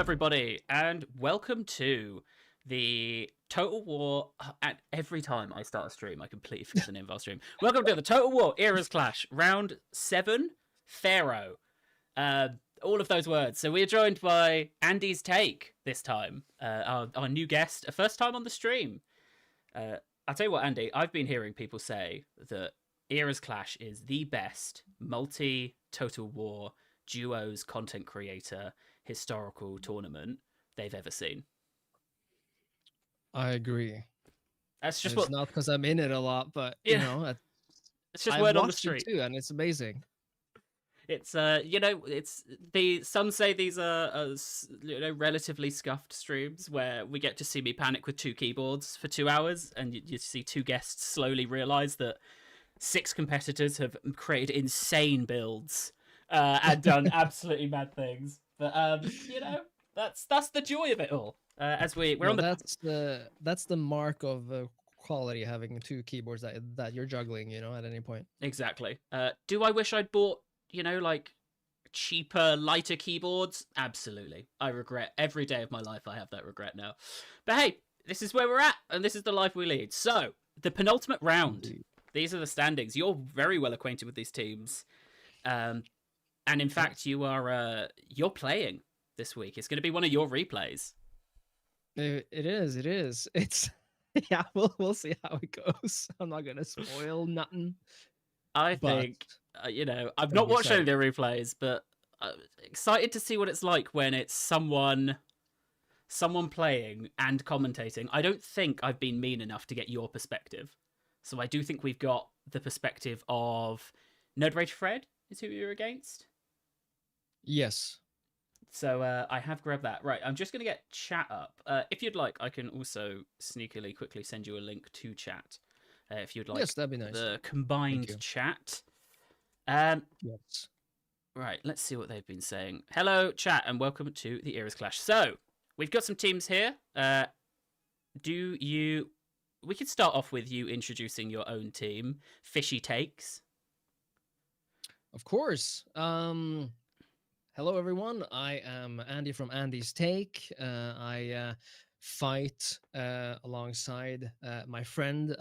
everybody, and welcome to the Total War. And every time I start a stream, I completely forget the name of our stream. Welcome to the Total War ERAS Clash, Round 7, PHARAOH. All of those words. So we're joined by Andy's Take this time, our new guest, a first time on the stream. I'll tell you what, Andy, I've been hearing people say that ERAS Clash is the best multi-Total War duos content creator historical tournament they've ever seen. I agree. That's just it's not because I'm in it a lot, but you know, it's just I've word on the watched street it too, and it's amazing. It's it's some say these are relatively scuffed streams where we get to see me panic with two keyboards for 2 hours, and you see two guests slowly realize that 6 competitors have created insane builds and done absolutely mad things. But that's the joy of it all. As we're on the that's the mark of quality, having two keyboards that you're juggling, at any point. Exactly. Do I wish I'd bought like cheaper, lighter keyboards? Absolutely. I regret every day of my life. I have that regret now. But hey, this is where we're at, and this is the life we lead. So the penultimate round. Indeed. These are the standings. You're very well acquainted with these teams. And in fact, you're playing this week. It's going to be one of your replays. It is. It's yeah. We'll see how it goes. I'm not going to spoil nothing. I think I've not watched any of the replays, but I'm excited to see what it's like when it's someone playing and commentating. I don't think I've been mean enough to get your perspective, so I do think we've got the perspective of Nerd Rage Fred is who you're against. Yes. So I have grabbed that. Right, I'm just going to get chat up. If you'd like, I can also sneakily quickly send you a link to chat. If you'd like. Yes, that'd be nice. The combined chat. Yes. Right, let's see what they've been saying. Hello, chat, and welcome to the ERAS Clash. So, we've got some teams here. We could start off with you introducing your own team. Fishy Takes. Of course. Hello, everyone. I am Andy from Andy's Take. I fight alongside my friend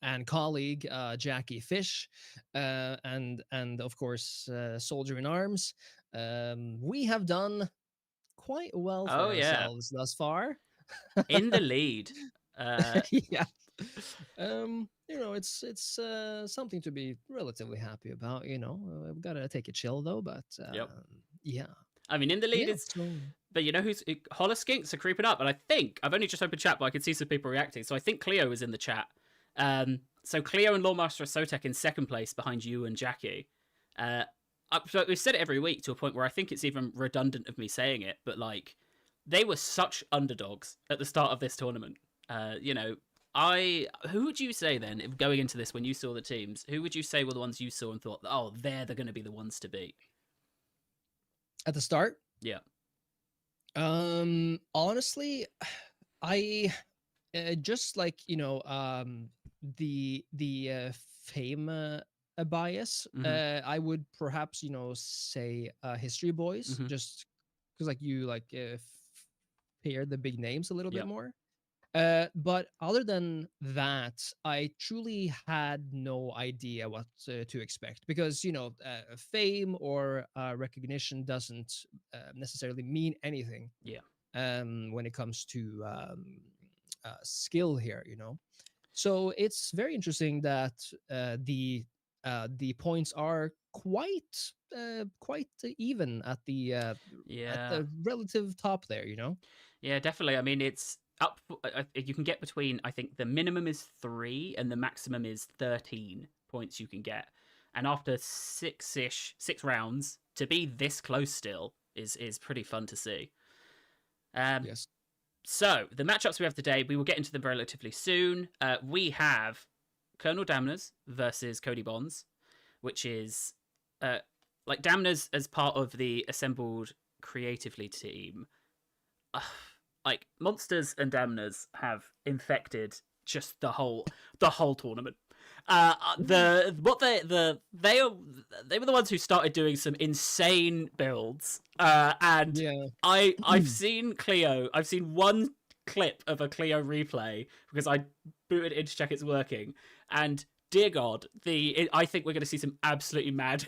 and colleague Jackie Fish, and of course Soldier in Arms. We have done quite well for ourselves thus far. In the lead. Yeah. It's something to be relatively happy about. We've got to take it chill though, but yeah. I mean, in the lead is, but who's Holler Skinks are creeping up, and I think I've only just opened chat, but I can see some people reacting. So I think Cleo is in the chat. So Cleo and Lawmaster Sotek in second place behind you and Jackie. So we've said it every week to a point where I think it's even redundant of me saying it, but like they were such underdogs at the start of this tournament. Who would you say then, if going into this when you saw the teams? Who would you say were the ones you saw and thought, oh, they're going to be the ones to beat? At the start? Yeah. Honestly, I just like the fame bias. Mm-hmm. I would perhaps say History Boys, mm-hmm. just because you pair the big names a little bit more. But other than that, I truly had no idea what to expect, because fame or recognition doesn't necessarily mean anything. Yeah. When it comes to skill here, so it's very interesting that the points are quite even at the relative top there. Yeah, definitely. I mean, it's up. You can get between, I think the minimum is 3 and the maximum is 13 points you can get, and after 6 rounds to be this close still is pretty fun to see. Yes. So the matchups we have today, we will get into them relatively soon. We have Colonel Damners versus Cody Bonds, which is like Damners as part of the assembled creatively team. Like Monsters and Damners have infected just the whole tournament. They were the ones who started doing some insane builds. And Yeah. I've seen Cleo. I've seen one clip of a Cleo replay because I booted in to check it's working. And dear God, I think we're going to see some absolutely mad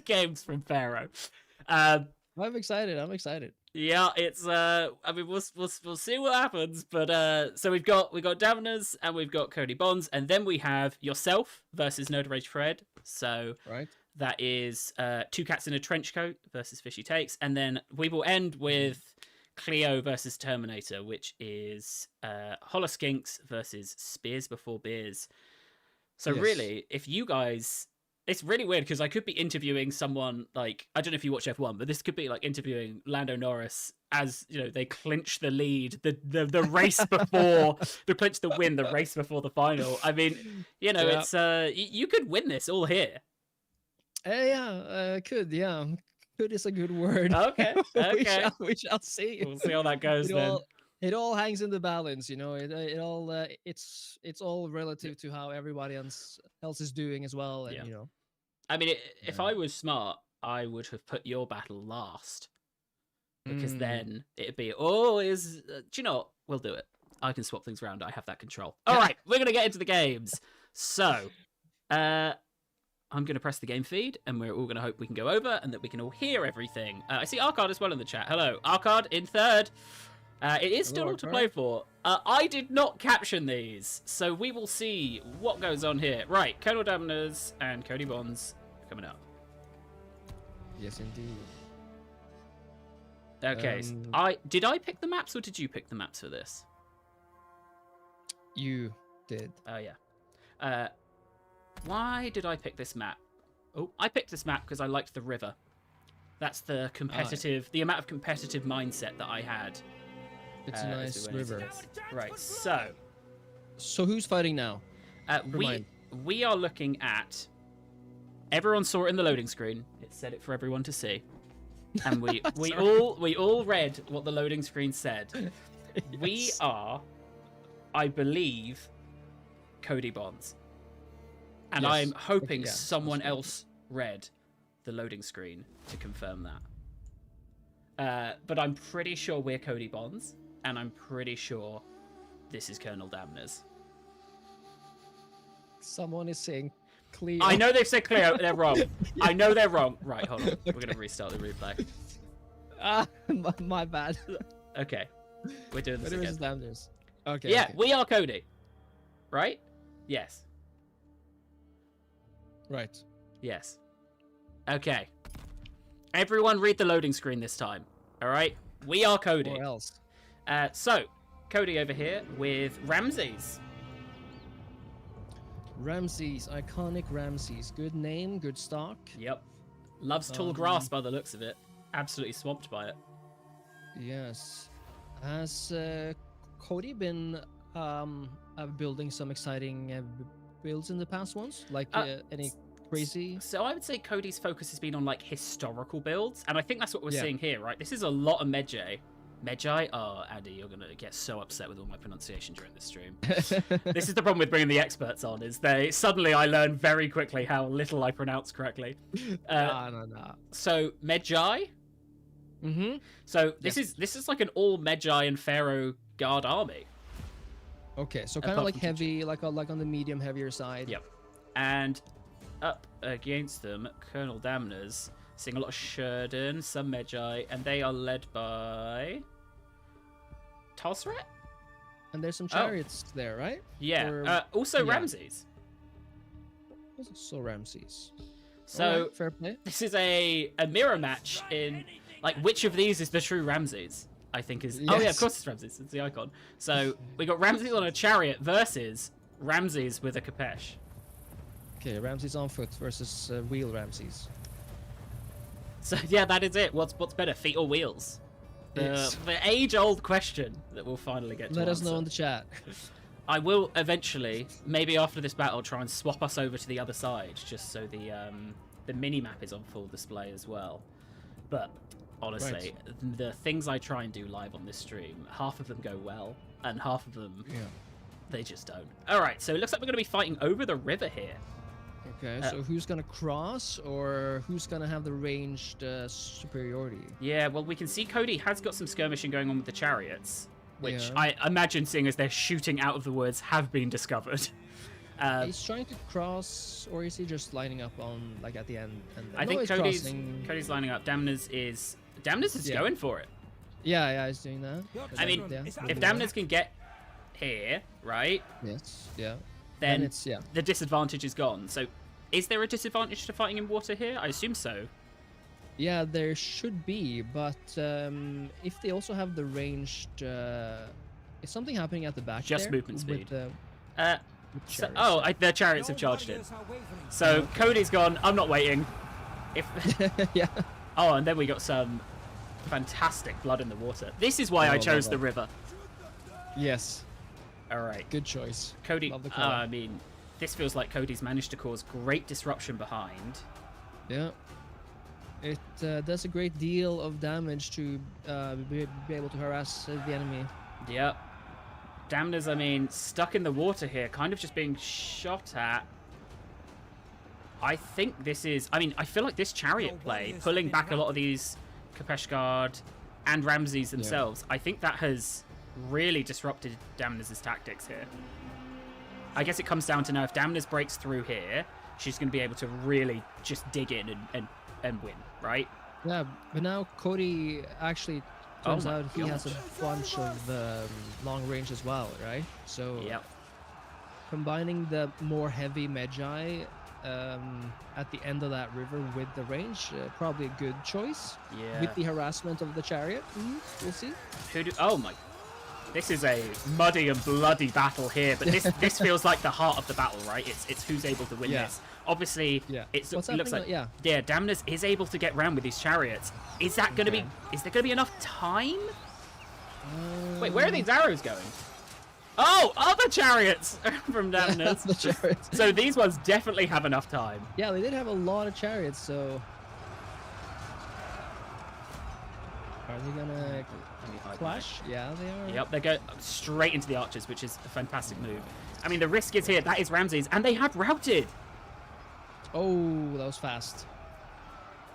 games from PHARAOH. I'm excited. Yeah, it's I mean we'll see what happens, but so we've got Davners and we've got Cody Bonds, and then we have yourself versus Nerd Rage Fred. So Right. that is Two Cats in a Trench Coat versus Fishy Takes, and then we will end with Cleo versus Terminator, which is Holoskinks versus Spears Before Beers. So really, if you guys, it's really weird because I could be interviewing someone like, I don't know if you watch F1, but this could be like interviewing Lando Norris as, you know, they clinch the lead, the race before, they clinch the win, the race before the final. I mean, you know, it's you could win this all here. Could, yeah. Could is a good word. Okay. we shall see. We'll see how that goes then. It all hangs in the balance, you know. It all it's all relative to how everybody else is doing as well, and you know. I mean, if I was smart, I would have put your battle last, because then it'd be do you know what? We'll do it. I can swap things around. I have that control. All right, we're gonna get into the games. So, I'm gonna press the game feed, and we're all gonna hope we can go over and that we can all hear everything. I see Arcard as well in the chat. Hello, Arcard in third. It is still all to play for. I did not caption these, so we will see what goes on here. Right, Colonel Damners and Cody Bonds coming up. Yes, indeed. Okay, did I pick the maps or did you pick the maps for this? You did. Oh yeah. Why did I pick this map? Oh, I picked this map because I liked the river. That's the competitive, the amount of competitive mindset that I had. It's a nice river. Right, so who's fighting now? We are looking at. Everyone saw it in the loading screen. It said it for everyone to see, and we all read what the loading screen said. Yes. We are, I believe, Cody Bonds, and yes. I'm hoping someone else read the loading screen to confirm that. But I'm pretty sure we're Cody Bonds. And I'm pretty sure this is Colonel Damners. Someone is saying Cleo. I know they've said Cleo. They're wrong. I know they're wrong. Right, hold on. Okay. We're going to restart the replay. My bad. Okay. We're doing this again. Damners. Okay. Yeah, we are Cody. Right? Yes. Right. Yes. Okay. Everyone read the loading screen this time. All right? We are Cody. Or else. So, Cody over here with Ramses. Ramses, iconic Ramses. Good name, good stock. Yep. Loves tall grass by the looks of it. Absolutely swamped by it. Yes. Has Cody been building some exciting builds in the past ones? Like any crazy? So I would say Cody's focus has been on like historical builds, and I think that's what we're seeing here, right? This is a lot of Medjay. Medjay? Oh, Andy, you're going to get so upset with all my pronunciation during this stream. This is the problem with bringing the experts on, is suddenly I learn very quickly how little I pronounce correctly. No. So, Medjay? Mm-hmm. So, this is like an all Medjay and PHARAOH guard army. Okay, so kind of like heavy, like on the medium heavier side. Yep. And up against them, Colonel Damners, seeing a lot of Sheridan, some Medjay, and they are led by Tosret? And there's some chariots there, right? Yeah. Also Ramses. Also Ramses. So right, fair play. This is a mirror match in like which of these is the true Ramses? I think is. Yes. Oh yeah, of course it's Ramses. It's the icon. So we got Ramses on a chariot versus Ramses with a Kapesh. Okay, Ramses on foot versus wheel Ramses. So yeah, that is it. What's better, feet or wheels? The age-old question that we'll finally get to Let us answer. know in the chat. I will eventually, maybe after this battle, try and swap us over to the other side, just so the mini-map is on full display as well. But honestly, the things I try and do live on this stream, half of them go well, and half of them They just don't. All right, so it looks like we're going to be fighting over the river here. Okay, so who's gonna cross, or who's gonna have the ranged superiority? Yeah, well, we can see Cody has got some skirmishing going on with the chariots, which Yeah. I imagine, seeing as they're shooting out of the woods, have been discovered. He's trying to cross, or is he just lining up on like at the end? And I think Cody's lining up. Damners is going for it. Yeah, he's doing that. I mean, if Damners can get here, right? Yes. Yeah. Then it's the disadvantage is gone. So, is there a disadvantage to fighting in water here? I assume so. Yeah, there should be, but if they also have the ranged, is something happening at the back? Just there movement speed. With, their chariots have charged in. So Cody's gone. I'm not waiting. If yeah. Oh, and then we got some fantastic blood in the water. This is why I chose the river. Yes. All right. Good choice. Cody. I mean, this feels like Cody's managed to cause great disruption behind. Yeah. It does a great deal of damage to be able to harass the enemy. Yep. Damners, I mean, stuck in the water here, kind of just being shot at. I think this is... I mean, I feel like this chariot play, pulling back a lot of these Kapeshgard and Ramses themselves, I think that has really disrupted Damners' tactics here. I guess it comes down to now, if Damners breaks through here, she's going to be able to really just dig in and win, right? Yeah, but now Cody actually turns out he has a bunch of long range as well, right? So combining the more heavy Magi at the end of that river with the range, probably a good choice. Yeah. With the harassment of the chariot, we'll see. Oh my! This is a muddy and bloody battle here, but this feels like the heart of the battle, right? It's who's able to win this. Obviously, it looks like Damners is able to get round with these chariots. Is that going to be? Is there going to be enough time? Wait, where are these arrows going? Oh, other chariots from Damners. The chariots. So these ones definitely have enough time. Yeah, they did have a lot of chariots, so are they gonna clash? Yeah, they are. Yep, they go straight into the archers, which is a fantastic move. I mean, the risk is here. That is Ramses, and they have routed. Oh, that was fast.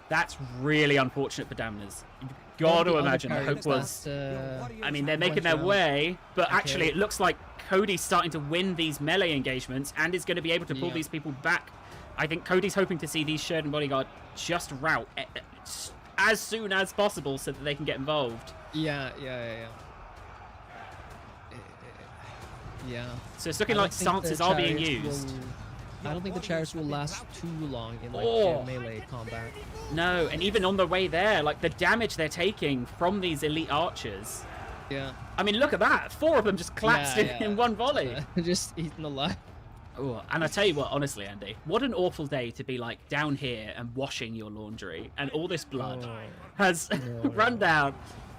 That's really unfortunate for Damners. You've got to imagine the hope was... I mean, they're making their way, but actually it looks like Cody's starting to win these melee engagements and is going to be able to pull these people back. I think Cody's hoping to see these Sherden bodyguard just rout as soon as possible so that they can get involved. Yeah. So it's looking like stances are being used. I don't think the chariots will last too long in melee combat. No, and even on the way there, like the damage they're taking from these elite archers. Yeah. I mean, look at that. 4 of them just collapsed in one volley. Just eaten alive. Oh, and I tell you what, honestly, Andy, what an awful day to be like down here and washing your laundry, and all this blood has run down.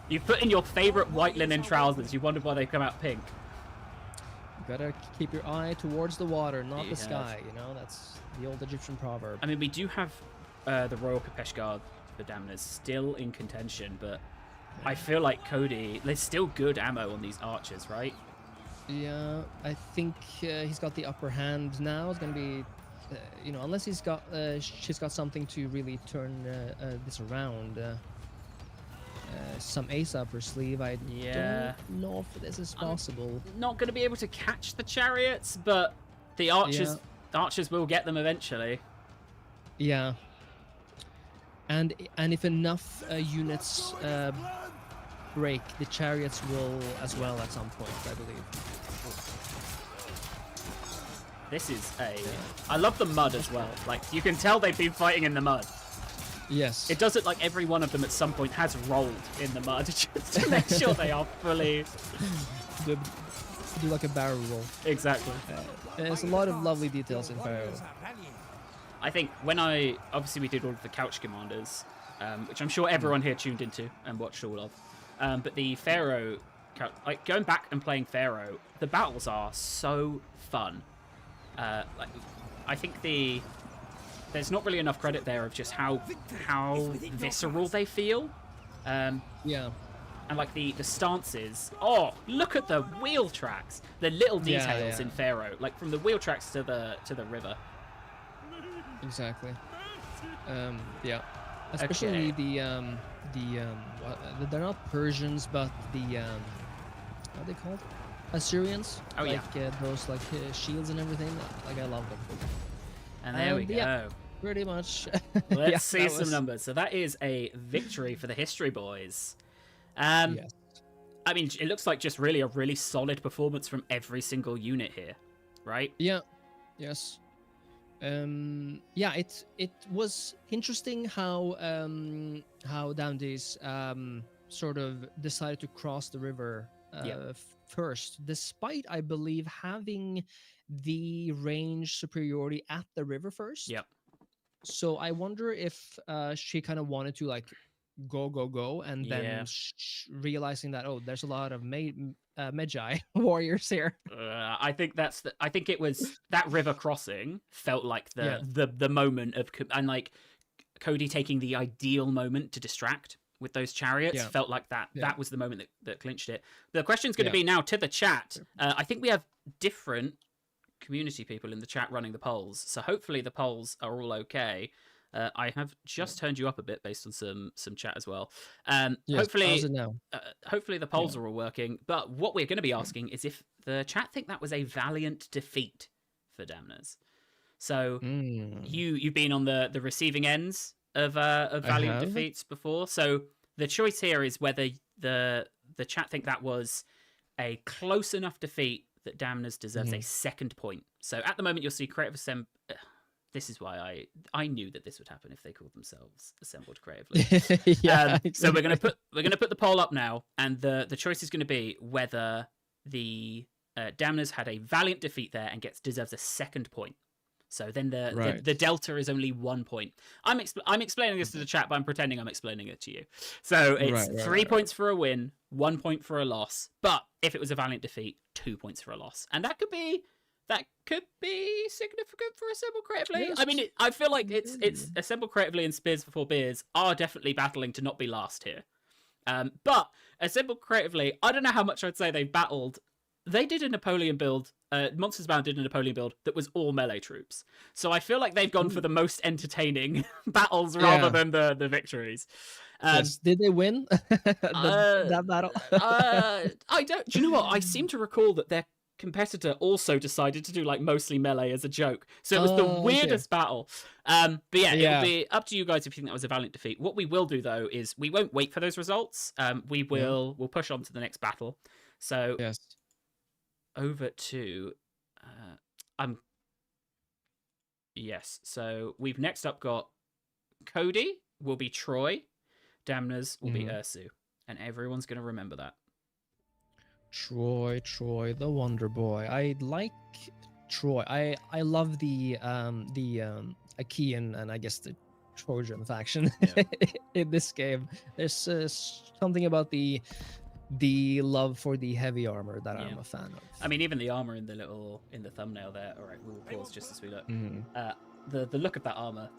You've put in your favorite white linen trousers. You wondered why they come out pink. You gotta keep your eye towards the water, not the sky. You know, that's the old Egyptian proverb. I mean, we do have the Royal Kapeshgard, the Damners, still in contention, but I feel like Cody, there's still good ammo on these archers, right? Yeah, I think he's got the upper hand now. It's gonna be, you know, unless she's got something to really turn this around. Some ace up her sleeve. I don't know if this is possible. I'm not going to be able to catch the chariots, but the archers will get them eventually. Yeah. And if enough units break, the chariots will as well at some point, I believe. This is I love the mud as well. Like, you can tell they've been fighting in the mud. Yes. It does it like every one of them at some point has rolled in the mud just to make sure they are fully... do like a barrel roll. Exactly. There's a lot of lovely details in PHARAOH. I think when obviously we did all of the couch commanders, which I'm sure everyone here tuned into and watched all of, but the PHARAOH, like going back and playing PHARAOH, the battles are so fun. Like, I think there's not really enough credit there of just how visceral they feel. Yeah. and like the stances. Oh, look at the wheel tracks. The little details in PHARAOH, like from the wheel tracks to the river. Exactly. Yeah. Especially okay. they're not Persians, but the what are they called? Assyrians. Oh like, yeah. Those like shields and everything. Like I love them. And there we go. Yeah, pretty much. Let's see some numbers. So that is a victory for the History Boys. Yes. I mean, it looks like just really a really solid performance from every single unit here, right? Yeah. Yes. Yeah, it was interesting how Dandies sort of decided to cross the river first, despite, I believe, having the range superiority at the river first. Yep. So I wonder if she kind of wanted to like go, and then realizing that, oh, there's a lot of Magi warriors here. I think it was that river crossing felt like the moment of, and like Cody taking the ideal moment to distract with those chariots felt like that was the moment that clinched it. The question's going to be now to the chat. I think we have different community people in the chat running the polls, so hopefully the polls are all okay. I have just turned you up a bit based on some chat as well. Hopefully the polls are all working. But what we're going to be asking is if the chat think that was a valiant defeat for Damners. So you've been on the receiving ends of valiant defeats before. So the choice here is whether the chat think that was a close enough defeat that Damners deserves a second point. So at the moment you'll see Creative Assembly. This is why I knew that this would happen if they called themselves Assembled Creatively. Exactly. So we're gonna put the poll up now, and the choice is going to be whether the Damners had a valiant defeat there and deserves a second point. So then the delta is only 1 point. I'm explaining this to the chat, but I'm pretending I'm explaining it to you. So it's 3 points for a win, 1 point for a loss. But if it was a valiant defeat, 2 points for a loss, and that could be significant for Assemble Creatively. Yes. I mean, I feel like it's Assemble Creatively and Spears Before Beers are definitely battling to not be last here. But Assemble Creatively, I don't know how much I'd say they've battled. They did a Napoleon build. Monsters Bound did a Napoleon build that was all melee troops. So I feel like they've gone for the most entertaining battles rather than the victories. Yes. Did they win that battle? I don't. Do you know what? I seem to recall that their competitor also decided to do like mostly melee as a joke. So it was the weirdest battle. But it'll be up to you guys if you think that was a valiant defeat. What we will do though is we won't wait for those results. We'll push on to the next battle. So over to so we've next up got Cody will be Troy, Damners will be Ursu, and everyone's going to remember that. Troy, the Wonder Boy. I like Troy. I love the Achaean and I guess the Trojan faction in this game. There's something about the love for the heavy armor that I'm a fan of. I mean, even the armor in the thumbnail there. All right, we'll pause just as we look. The look of that armor.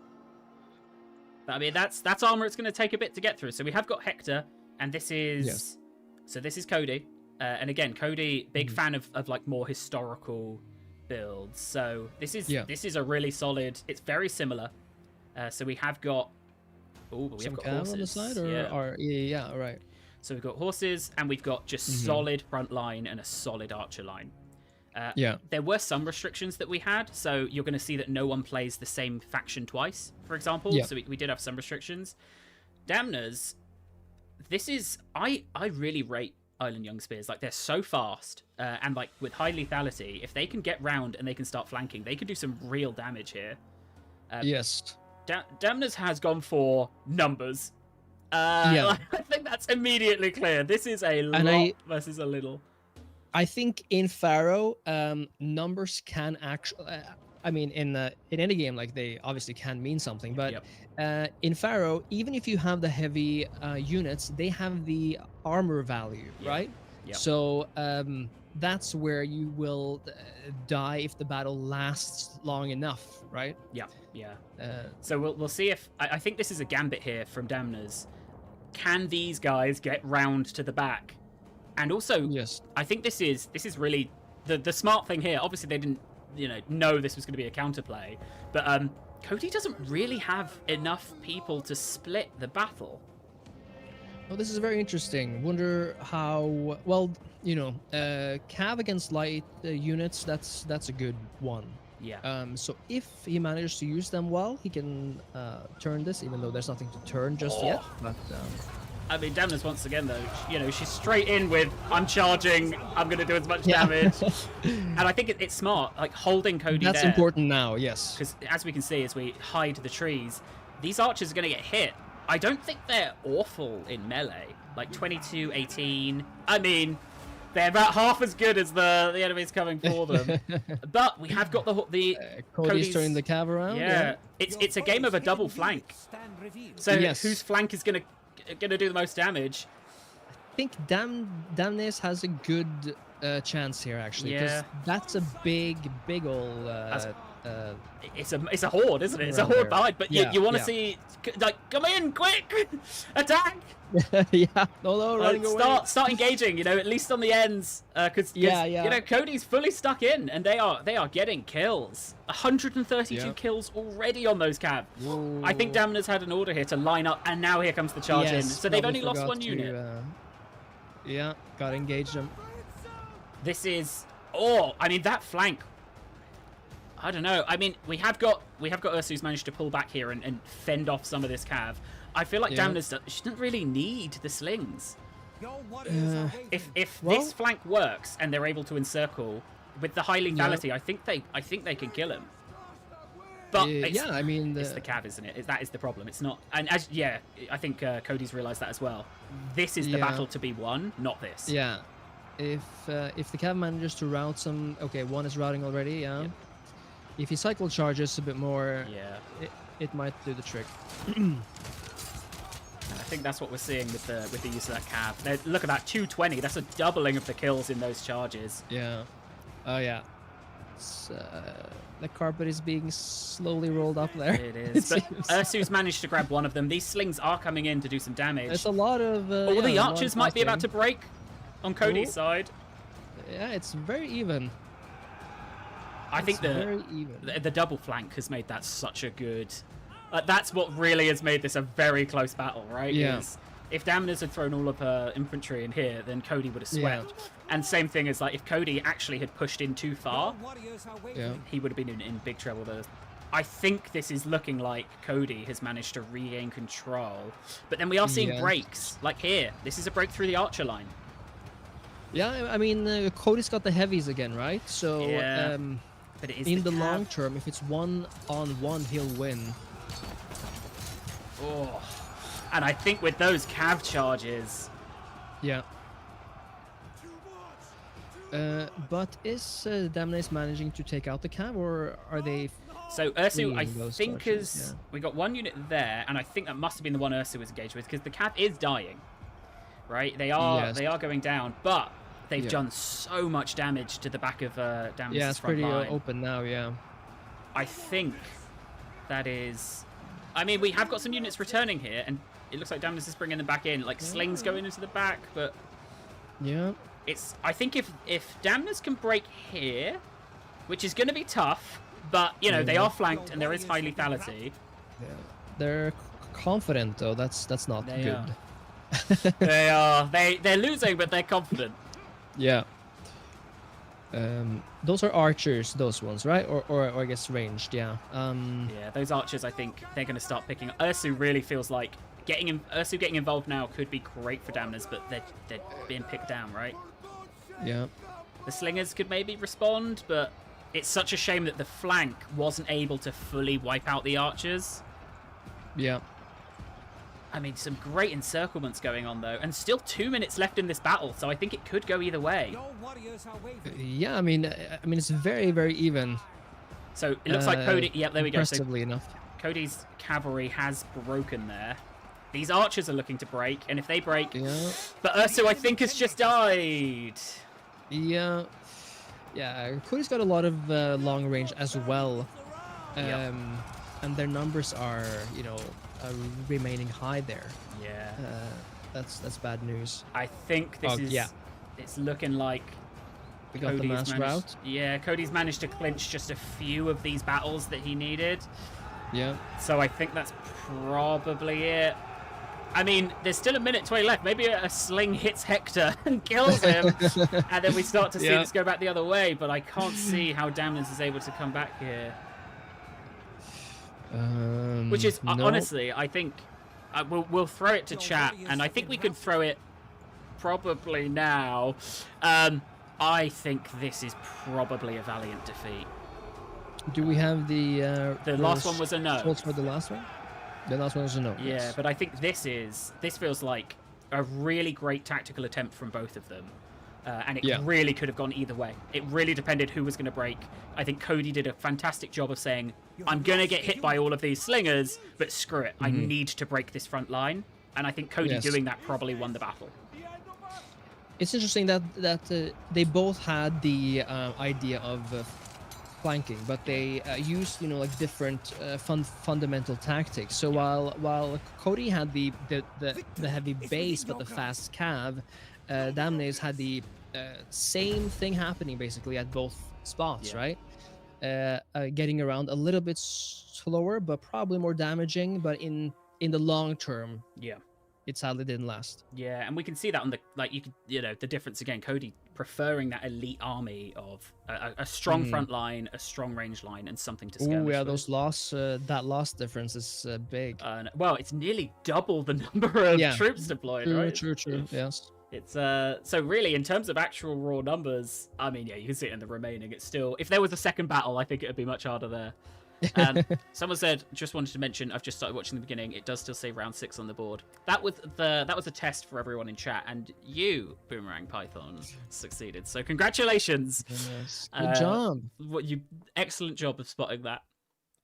But I mean, that's armor. It's going to take a bit to get through. So we have got Hector, and this is this is Cody. And again, Cody, big fan of like more historical builds. So this is a really solid. It's very similar. So we have got we have got horses on the side, all right. So we've got horses, and we've got just solid front line and a solid archer line. There were some restrictions that we had, so you're going to see that no one plays the same faction twice, for example. So we did have some restrictions. Damners, this is I really rate Island Young Spears. Like, they're so fast, and like with high lethality, if they can get round and they can start flanking, they can do some real damage here. Damners has gone for numbers. I think that's immediately clear. This is a lot versus a little. I think in PHARAOH, numbers can actually. I mean, in any game, like, they obviously can mean something, but in PHARAOH, even if you have the heavy units, they have the armor value, right? So that's where you will die if the battle lasts long enough, right? So we'll see if I think this is a gambit here from Damners. can these guys get round to the back? And also, Yes. I think this is really the smart thing here. Obviously, they didn't know this was going to be a counterplay, but Cody doesn't really have enough people to split the battle. Oh, this is very interesting. Wonder how well, cav against light units. That's a good one. Yeah. So if he manages to use them well, he can turn this, even though there's nothing to turn just yet. But I mean, Damnus once again though, she's straight in with I'm charging, I'm going to do as much damage, and I think it's smart, like holding Cody. That's there, important now, yes. Because as we can see, as we hide the trees, these archers are going to get hit. I don't think they're awful in melee, like 22, 18. I mean, they're about half as good as the enemies coming for them. But we have got the Cody's turning the cav around. Yeah, it's a game of a double flank. So whose flank is gonna do the most damage? I think Damnus has a good chance here actually, because that's a big old. It's a horde, isn't it? It's a horde behind, but you want to see, like, come in quick, attack. Yeah, no, running away. Start engaging. At least on the ends, because Cody's fully stuck in, and they are getting kills. 132 kills already on those cav. Whoa. I think Damner's had an order here to line up, and now here comes the charge in. So they've only lost one unit. Yeah, gotta engage them. This is I mean that flank. I don't know. I mean, we have got Ursu's managed to pull back here and fend off some of this cav. I feel like Damnus she doesn't really need the slings. If this flank works and they're able to encircle with the high lethality, I think they can kill him. But I mean, it's the cav, isn't it? That is the problem. It's not. And I think Cody's realised that as well. This is the battle to be won, not this. Yeah. If the cav manages to route some, one is routing already. Yeah. If he cycle charges a bit more, it might do the trick. I think that's what we're seeing with the use of that cav. Look at that, 220. That's a doubling of the kills in those charges. Yeah. Oh yeah. The carpet is being slowly rolled up there. It is. But Ursu's managed to grab one of them. These slings are coming in to do some damage. There's a lot of. The archers might be about to break on Cody's side. Yeah, it's very even. I think the double flank has made that such a good. That's what really has made this a very close battle, right? Yeah. If Damnus had thrown all of her infantry in here, then Cody would have swept. And same thing as if Cody actually had pushed in too far, he would have been in big trouble there. I think this is looking like Cody has managed to regain control. But then we are seeing breaks. Like here, this is a break through the archer line. Yeah, I mean, Cody's got the heavies again, right? So but it is in the long term, if it's 1-on-1, he'll win. Oh, and I think with those cav charges, but is Damnus managing to take out the cav, or are they? So Ursu, I think we got one unit there, and I think that must have been the one Ursu was engaged with, because the cav is dying, right? They are going down, but they've done so much damage to the back of Damnus' it's pretty open now. Yeah, I think that is. I mean, we have got some units returning here, and it looks like Damnus is bringing them back in. Like slings going into the back, but it's. I think if Damnus can break here, which is going to be tough, but they are flanked and there is high lethality. Yeah. They're confident though. That's not good. They are. They're losing, but they're confident. Yeah. Those are archers, those ones, right? Or I guess ranged, yeah. Yeah, those archers, I think they're going to start picking up. Ursu really feels like Ursu getting involved now could be great for Damnus, but they're being picked down, right? Yeah. The slingers could maybe respond, but it's such a shame that the flank wasn't able to fully wipe out the archers. Yeah. I mean, some great encirclements going on, though. And still 2 minutes left in this battle, so I think it could go either way. Yeah, I mean, it's very, very even. So it looks like Cody... Yep, there we go. Impressively enough. Cody's cavalry has broken there. These archers are looking to break, and if they break... Yeah. But Ursu, I think, has just died. Yeah. Yeah, Cody's got a lot of long range as well. and their numbers are, remaining high there. Yeah. That's bad news. I think this is. Yeah. It's looking like We got the mass route. Yeah, Cody's managed to clinch just a few of these battles that he needed. Yeah. So I think that's probably it. I mean, there's still a minute 20 left. Maybe a sling hits Hector and kills him, and then we start to see this go back the other way. But I can't see how Damnus is able to come back here. Which is honestly, I think we'll throw it to chat, and I think we could throw it probably now. I think this is probably a Valiant defeat. Do we have the last one was a no. Results for the last one? The last one was a no. Yeah, yes. But I think this feels like a really great tactical attempt from both of them. And it really could have gone either way. It really depended who was going to break. I think Cody did a fantastic job of saying, I'm going to get hit by all of these slingers, but screw it. I need to break this front line. And I think Cody doing that probably won the battle. It's interesting that they both had the idea of flanking, but they used like different fundamental tactics. So while Cody had the heavy base but the fast cav, Damnus had the same thing happening basically at both spots, right? Getting around a little bit slower, but probably more damaging. But in the long term, it sadly didn't last. Yeah, and we can see that on the the difference again. Cody preferring that elite army of a strong front line, a strong range line, and something to skirmish with. Those that loss difference is big. Well, it's nearly double the number of troops deployed, right? True. Yes. It's so really in terms of actual raw numbers, I mean, you can see it in the remaining. It's still, if there was a second battle, I think it would be much harder there. Someone said, just wanted to mention, I've just started watching the beginning. It does still say round 6 on the board. That was a test for everyone in chat, and you, Boomerang Python, succeeded. So congratulations. Yes. Good job. Excellent job of spotting that.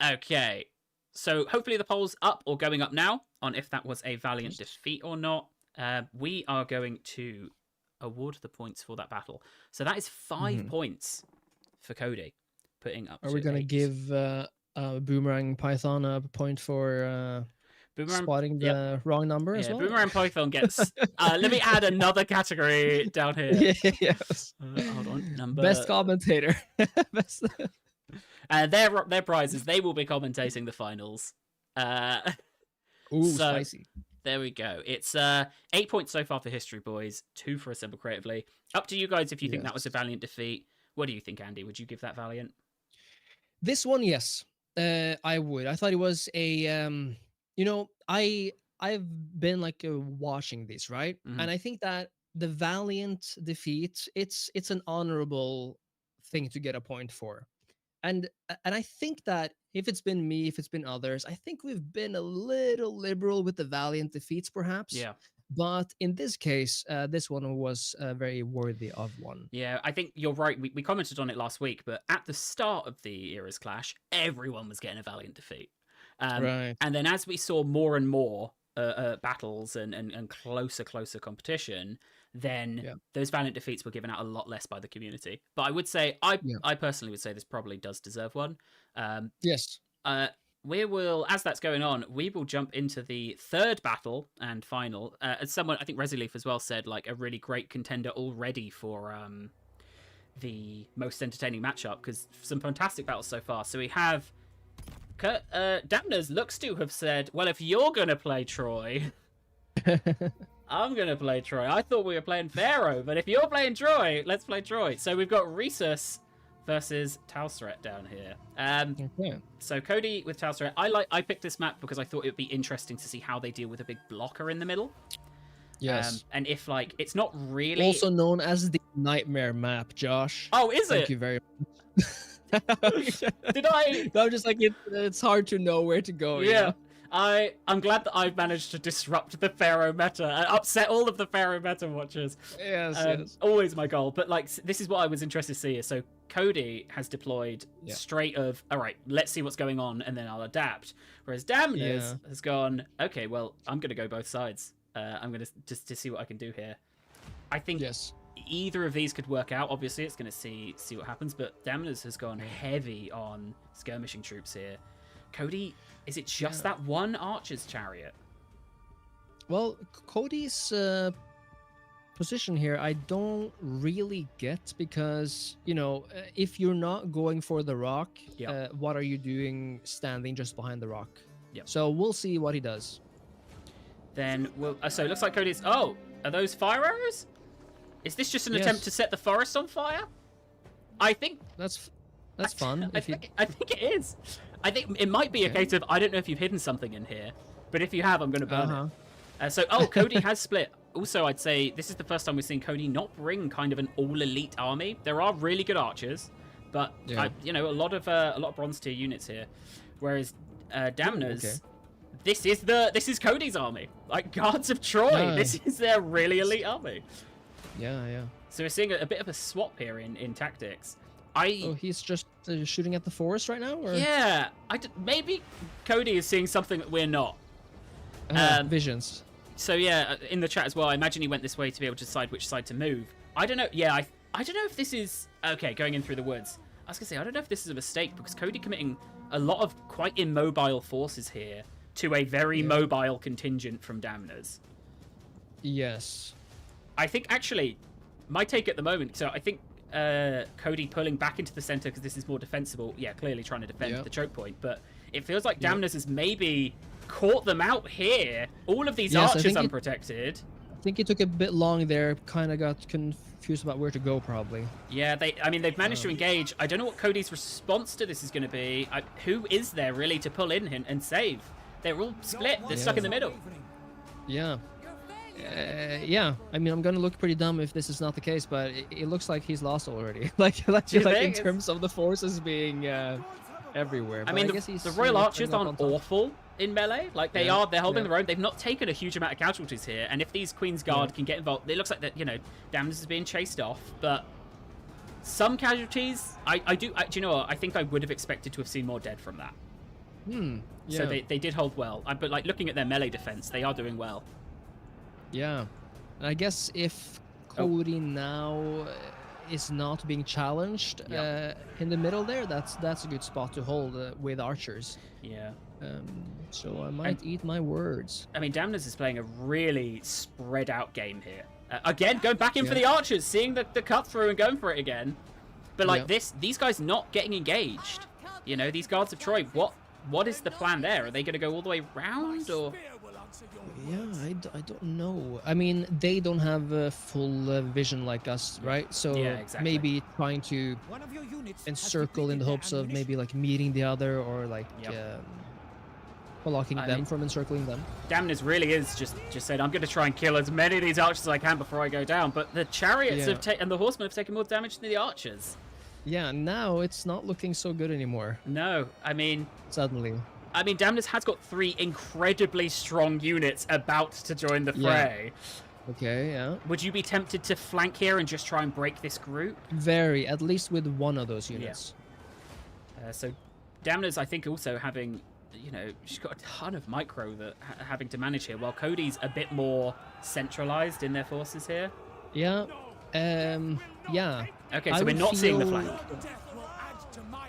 Okay, so hopefully the poll's up or going up now on if that was a Valiant defeat or not. We are going to award the points for that battle. So that is 5 points for Cody, putting up. Are we going to give Boomerang Python a point for spotting the wrong number as well? Boomerang Python gets... let me add another category down here. Yes. Hold on. Number... Best commentator. Best... Their prizes, they will be commentating the finals. Spicy. There we go. It's 8 points so far for History Boys, 2 for Assemble Creatively. Up to you guys if you think that was a Valiant defeat. What do you think, Andy? Would you give that Valiant? This one, yes. I would. I thought it was a I've been watching this, right? And I think that the Valiant defeat, it's an honorable thing to get a point for. And I think that if it's been me, if it's been others, I think we've been a little liberal with the Valiant defeats, perhaps. Yeah. But in this case, this one was very worthy of one. Yeah, I think you're right. We commented on it last week, but at the start of the ERAS clash, everyone was getting a Valiant defeat. Right. And then as we saw more and more battles and closer competition, then those Valiant defeats were given out a lot less by the community. But I would say, I personally would say this probably does deserve one. Yes. We will, as that's going on, we will jump into the third battle and final. As someone, I think Resilieff as well said, a really great contender already for the most entertaining matchup, because some fantastic battles so far. So we have Damnus looks to have said, well, if you're going to play Troy, I'm going to play Troy. I thought we were playing PHARAOH, but if you're playing Troy, let's play Troy. So we've got Rhesus versus Talsret down here. So Cody with Talsret. I picked this map because I thought it would be interesting to see how they deal with a big blocker in the middle. Yes. And if it's not really... Also known as the Nightmare map, Josh. Oh, is it? Thank you very much. Did I? No, just it's hard to know where to go. Yeah. You know? I'm glad that I've managed to disrupt the PHARAOH meta and upset all of the PHARAOH meta watchers. Yes. Always my goal. But this is what I was interested to see here. So Cody has deployed straight of, all right, let's see what's going on and then I'll adapt. Whereas Damnus has gone, okay, well, I'm going to go both sides. I'm going to just to see what I can do here. I think either of these could work out. Obviously, it's going to see what happens. But Damnus has gone heavy on skirmishing troops here. Cody, is it just that one archer's chariot? Well, Cody's position here, I don't really get, because, you know, if you're not going for the rock, what are you doing standing just behind the rock? So we'll see what he does. Then, so it looks like Cody's... Oh, are those fire arrows? Is this just an attempt to set the forest on fire? I think... That's fun. I think it is. I think it might be a case of, I don't know if you've hidden something in here, but if you have, I'm going to burn it. Cody has split. Also, I'd say this is the first time we've seen Cody not bring kind of an all-elite army. There are really good archers, but you know, a lot of bronze tier units here. Whereas Damners, this is Cody's army. Like Guards of Troy, this is their really elite army. Yeah. So we're seeing a bit of a swap here in tactics. He's just shooting at the forest right now? Or? Yeah, maybe Cody is seeing something that we're not. Visions. So yeah, in the chat as well, I imagine he went this way to be able to decide which side to move. I don't know. Yeah, I don't know if this is... Okay, going in through the woods. I was going to say, I don't know if this is a mistake, because Cody committing a lot of quite immobile forces here to a very mobile contingent from Damners. Yes. I think, actually, my take at the moment, so I think Cody pulling back into the center because this is more defensible. Yeah, clearly trying to defend the choke point, but it feels like Damners has maybe caught them out here. All of these archers unprotected. I think it took a bit long there. Kind of got confused about where to go, probably. Yeah, they've managed to engage. I don't know what Cody's response to this is going to be. Who is there really to pull in and save? They're all split. They're stuck in the middle. Yeah. I mean, I'm gonna look pretty dumb if this is not the case, but it looks like he's lost already. like in terms of the forces being everywhere. But I mean, the Royal Archers aren't awful in melee. Like they're holding their own. They've not taken a huge amount of casualties here, and if these Queen's Guard can get involved, it looks like that, you know, Damners is being chased off. But some casualties, do you know what? I think I would have expected to have seen more dead from that. So they did hold well. But like looking at their melee defense, they are doing well. Yeah, and I guess if Cody now is not being challenged in the middle there, that's a good spot to hold with archers. Yeah. So I might eat my words. I mean, Damners is playing a really spread out game here. Again, going back in for the archers, seeing the cut through and going for it again. But like these guys not getting engaged. You know, these Guards of Troy, what is the plan there? Are they going to go all the way round, or... Yeah, I don't know. I mean, they don't have full vision like us, right? So maybe trying to encircle in the hopes of maybe like meeting the other, or like blocking them from encircling them. Damners really is just said, I'm going to try and kill as many of these archers as I can before I go down. But the chariots and the horsemen have taken more damage than the archers. Yeah, now it's not looking so good anymore. No, I mean... Suddenly. I mean, Damners has got 3 incredibly strong units about to join the fray. Okay, yeah. Would you be tempted to flank here and just try and break this group? Very, at least with one of those units. Yeah. So Damners, I think, also having, you know, she's got a ton of micro that having to manage here, while Cody's a bit more centralized in their forces here. Yeah. Yeah. Okay, so we're not seeing the flank.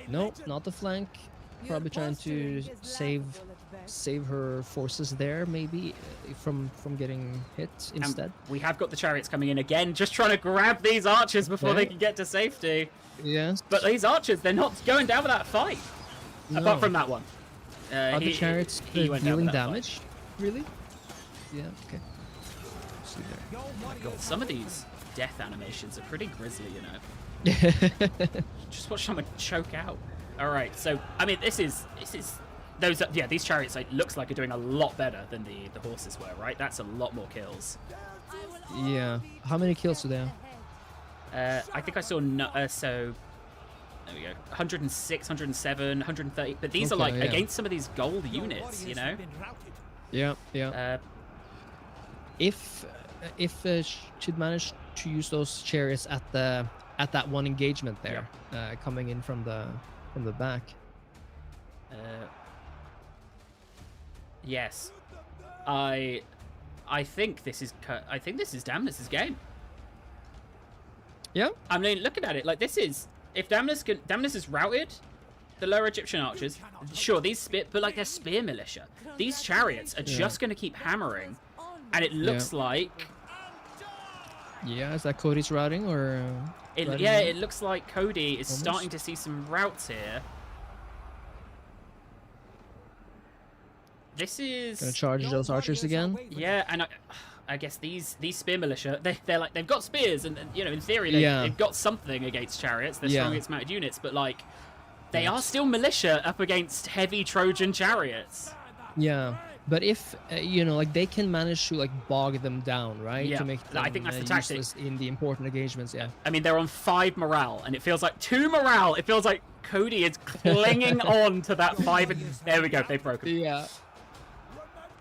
No, not the flank. Probably trying to save her forces there, maybe from getting hit instead. And we have got the chariots coming in again, just trying to grab these archers before they can get to safety. Yes. But these archers, they're not going down with that fight. No. Apart from that one. Are the chariots dealing damage? Really? Yeah. Okay. See there. Oh my God, some of these death animations are pretty grisly, you know. Just watch someone choke out. All right, so I mean, this is those. Yeah, these chariots looks like are doing a lot better than the horses were, right? That's a lot more kills. Yeah. How many kills do they have? I think I saw so. There we go. 106, 107, 130. But these are like against some of these gold units, you know. Yeah. Yeah. If she'd managed to use those chariots at that one engagement there, coming in from the back. Yes, I think this is Damners' game. Yeah. I mean, looking at it, like this is if Damners is routed, the lower Egyptian archers, sure, these but like they're spear militia. These chariots are just going to keep hammering, and it looks like. Yeah, is that Cody's routing or? It looks like Cody is starting to see some routes here. This is gonna charge those archers again. Yeah, and I guess these spear militia, they've got spears, and you know, in theory they've got something against chariots. They're strong against mounted units, but like they are still militia up against heavy Trojan chariots. Yeah, but if you know, like they can manage to like bog them down, right? Yeah, To make them, I think that's the tactic useless in the important engagements. Yeah. I mean, they're on 5 morale, and it feels like 2 morale. It feels like Cody is clinging on to that 5. There we go. They've broken. Yeah.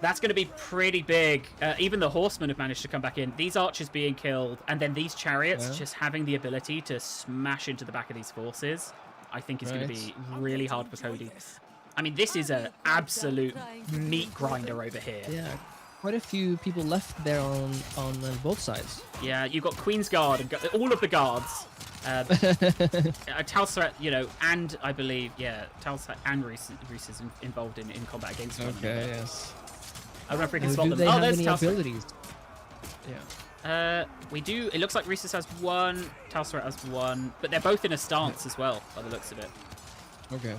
That's going to be pretty big. Even the horsemen have managed to come back in. These archers being killed, and then these chariots just having the ability to smash into the back of these forces, I think is going to be really hard for Cody. I mean, this is an absolute meat grinder over here. Yeah, quite a few people left there on both sides. Yeah, you've got Queen's Guard and all of the guards. Talsret, you know, and I believe, Talsret and Reese is involved in combat against one another. Okay, yes. I don't know if we can spot them. They have there's any Talsret. abilities? Yeah. We do. It looks like Reese has 1, Talsret has 1, but they're both in a stance as well, by the looks of it. Okay.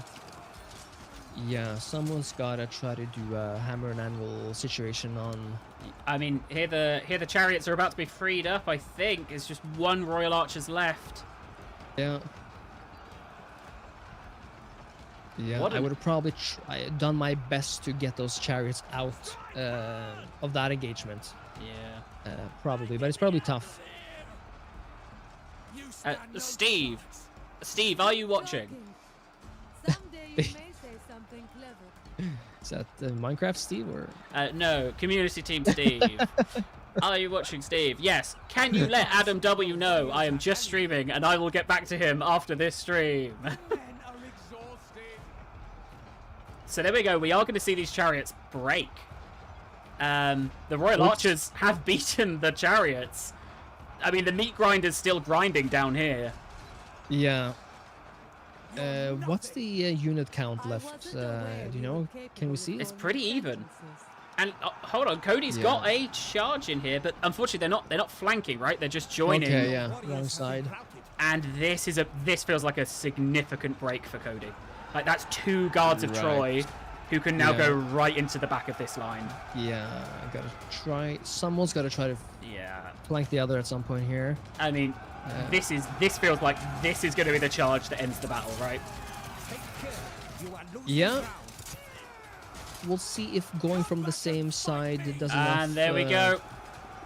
Yeah, someone's gotta try to do a hammer and anvil situation on. I mean, here the chariots are about to be freed up. I think it's just 1 Royal Archer's left. Yeah. Yeah, I would have probably done my best to get those chariots out of that engagement. Yeah. Probably, but it's probably tough. Steve, are you watching? Is that Minecraft Steve or? No, community team Steve. Are you watching, Steve? Yes. Can you let Adam W know I am just streaming and I will get back to him after this stream? So there we go. We are going to see these chariots break. The Royal Archers have beaten the chariots. I mean, the meat grinder's still grinding down here. Yeah. What's the unit count left? Do you know? Can we see? It's pretty even. And hold on, Cody's got a charge in here, but unfortunately they're not flanking, right? They're just joining. Okay, yeah, wrong side. And this feels like a significant break for Cody. Like that's 2 guards of Troy who can now go right into the back of this line. Yeah, I gotta try. Someone's gotta try to flank the other at some point here. I mean, this feels like this is going to be the charge that ends the battle, right? Yeah. We'll see if going from the same side does enough. And there we go.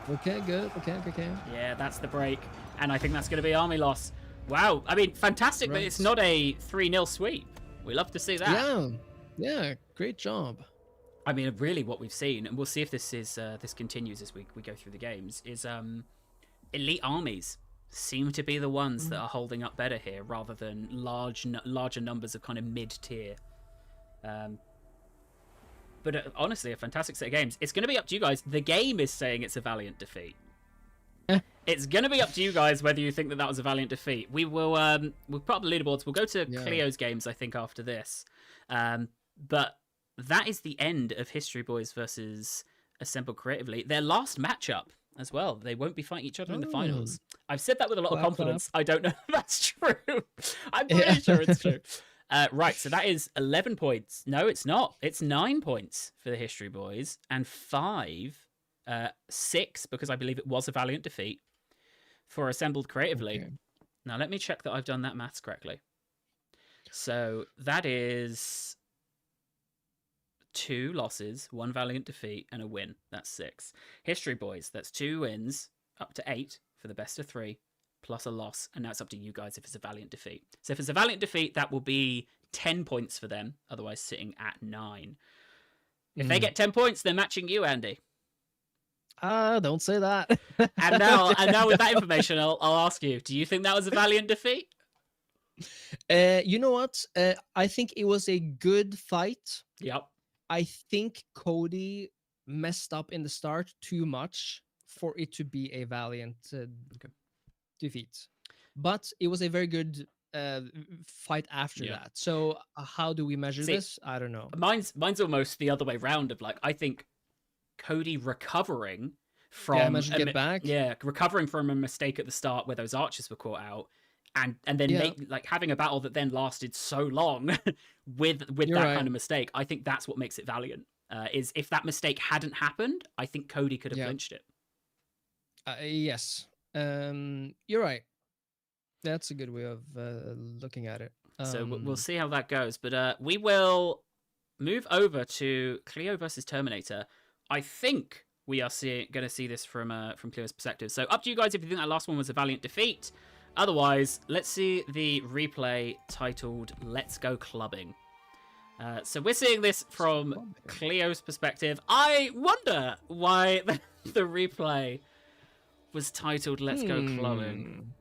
Okay, good. Okay. Yeah, that's the break. And I think that's going to be army loss. Wow. I mean, fantastic that it's not a 3-0 sweep. We love to see that. Yeah. Great job. I mean, really what we've seen, and we'll see if this continues as we go through the games, is elite armies seem to be the ones that are holding up better here rather than larger numbers of kind of mid-tier. But honestly, a fantastic set of games. It's going to be up to you guys. The game is saying it's a valiant defeat. It's going to be up to you guys whether you think that was a valiant defeat. We'll put up the leaderboards. We'll go to Cleo's games, I think, after this. But that is the end of History Boys versus Assembled Creatively. Their last matchup as well. They won't be fighting each other in the finals. I've said that with a lot of confidence. I don't know if that's true. I'm pretty sure it's true. Right, so that is 11 points. No, it's not. It's 9 points for the History Boys and 6, because I believe it was a valiant defeat, for Assembled Creatively. Okay. Now, let me check that I've done that maths correctly. So that is 2 losses, 1 valiant defeat, and a win. That's 6. History Boys, that's 2 wins, up to 8 for the best of 3. Plus a loss, and now it's up to you guys if it's a valiant defeat. So if it's a valiant defeat, that will be 10 points for them, otherwise sitting at 9. If they get 10 points, they're matching you, Andy. Don't say that. and now with that information, I'll ask you, do you think that was a valiant defeat? You know what? I think it was a good fight. Yep. I think Cody messed up in the start too much for it to be a valiant defeat, but it was a very good fight after that. So how do we measure this? I don't know. Mine's almost the other way round of like, I think Cody recovering from recovering from a mistake at the start where those archers were caught out, and then having a battle that then lasted so long with that kind of mistake. I think that's what makes it valiant. Is if that mistake hadn't happened, I think Cody could have clinched it. Yes, you're right. That's a good way of looking at it. So we'll see how that goes. But we will move over to Cleo versus Terminator. I think we are going to see this from Cleo's perspective. So up to you guys if you think that last one was a valiant defeat. Otherwise, let's see the replay titled "Let's Go Clubbing." So we're seeing this from Cleo's perspective. I wonder why the replay was titled "Let's Go Clubbing."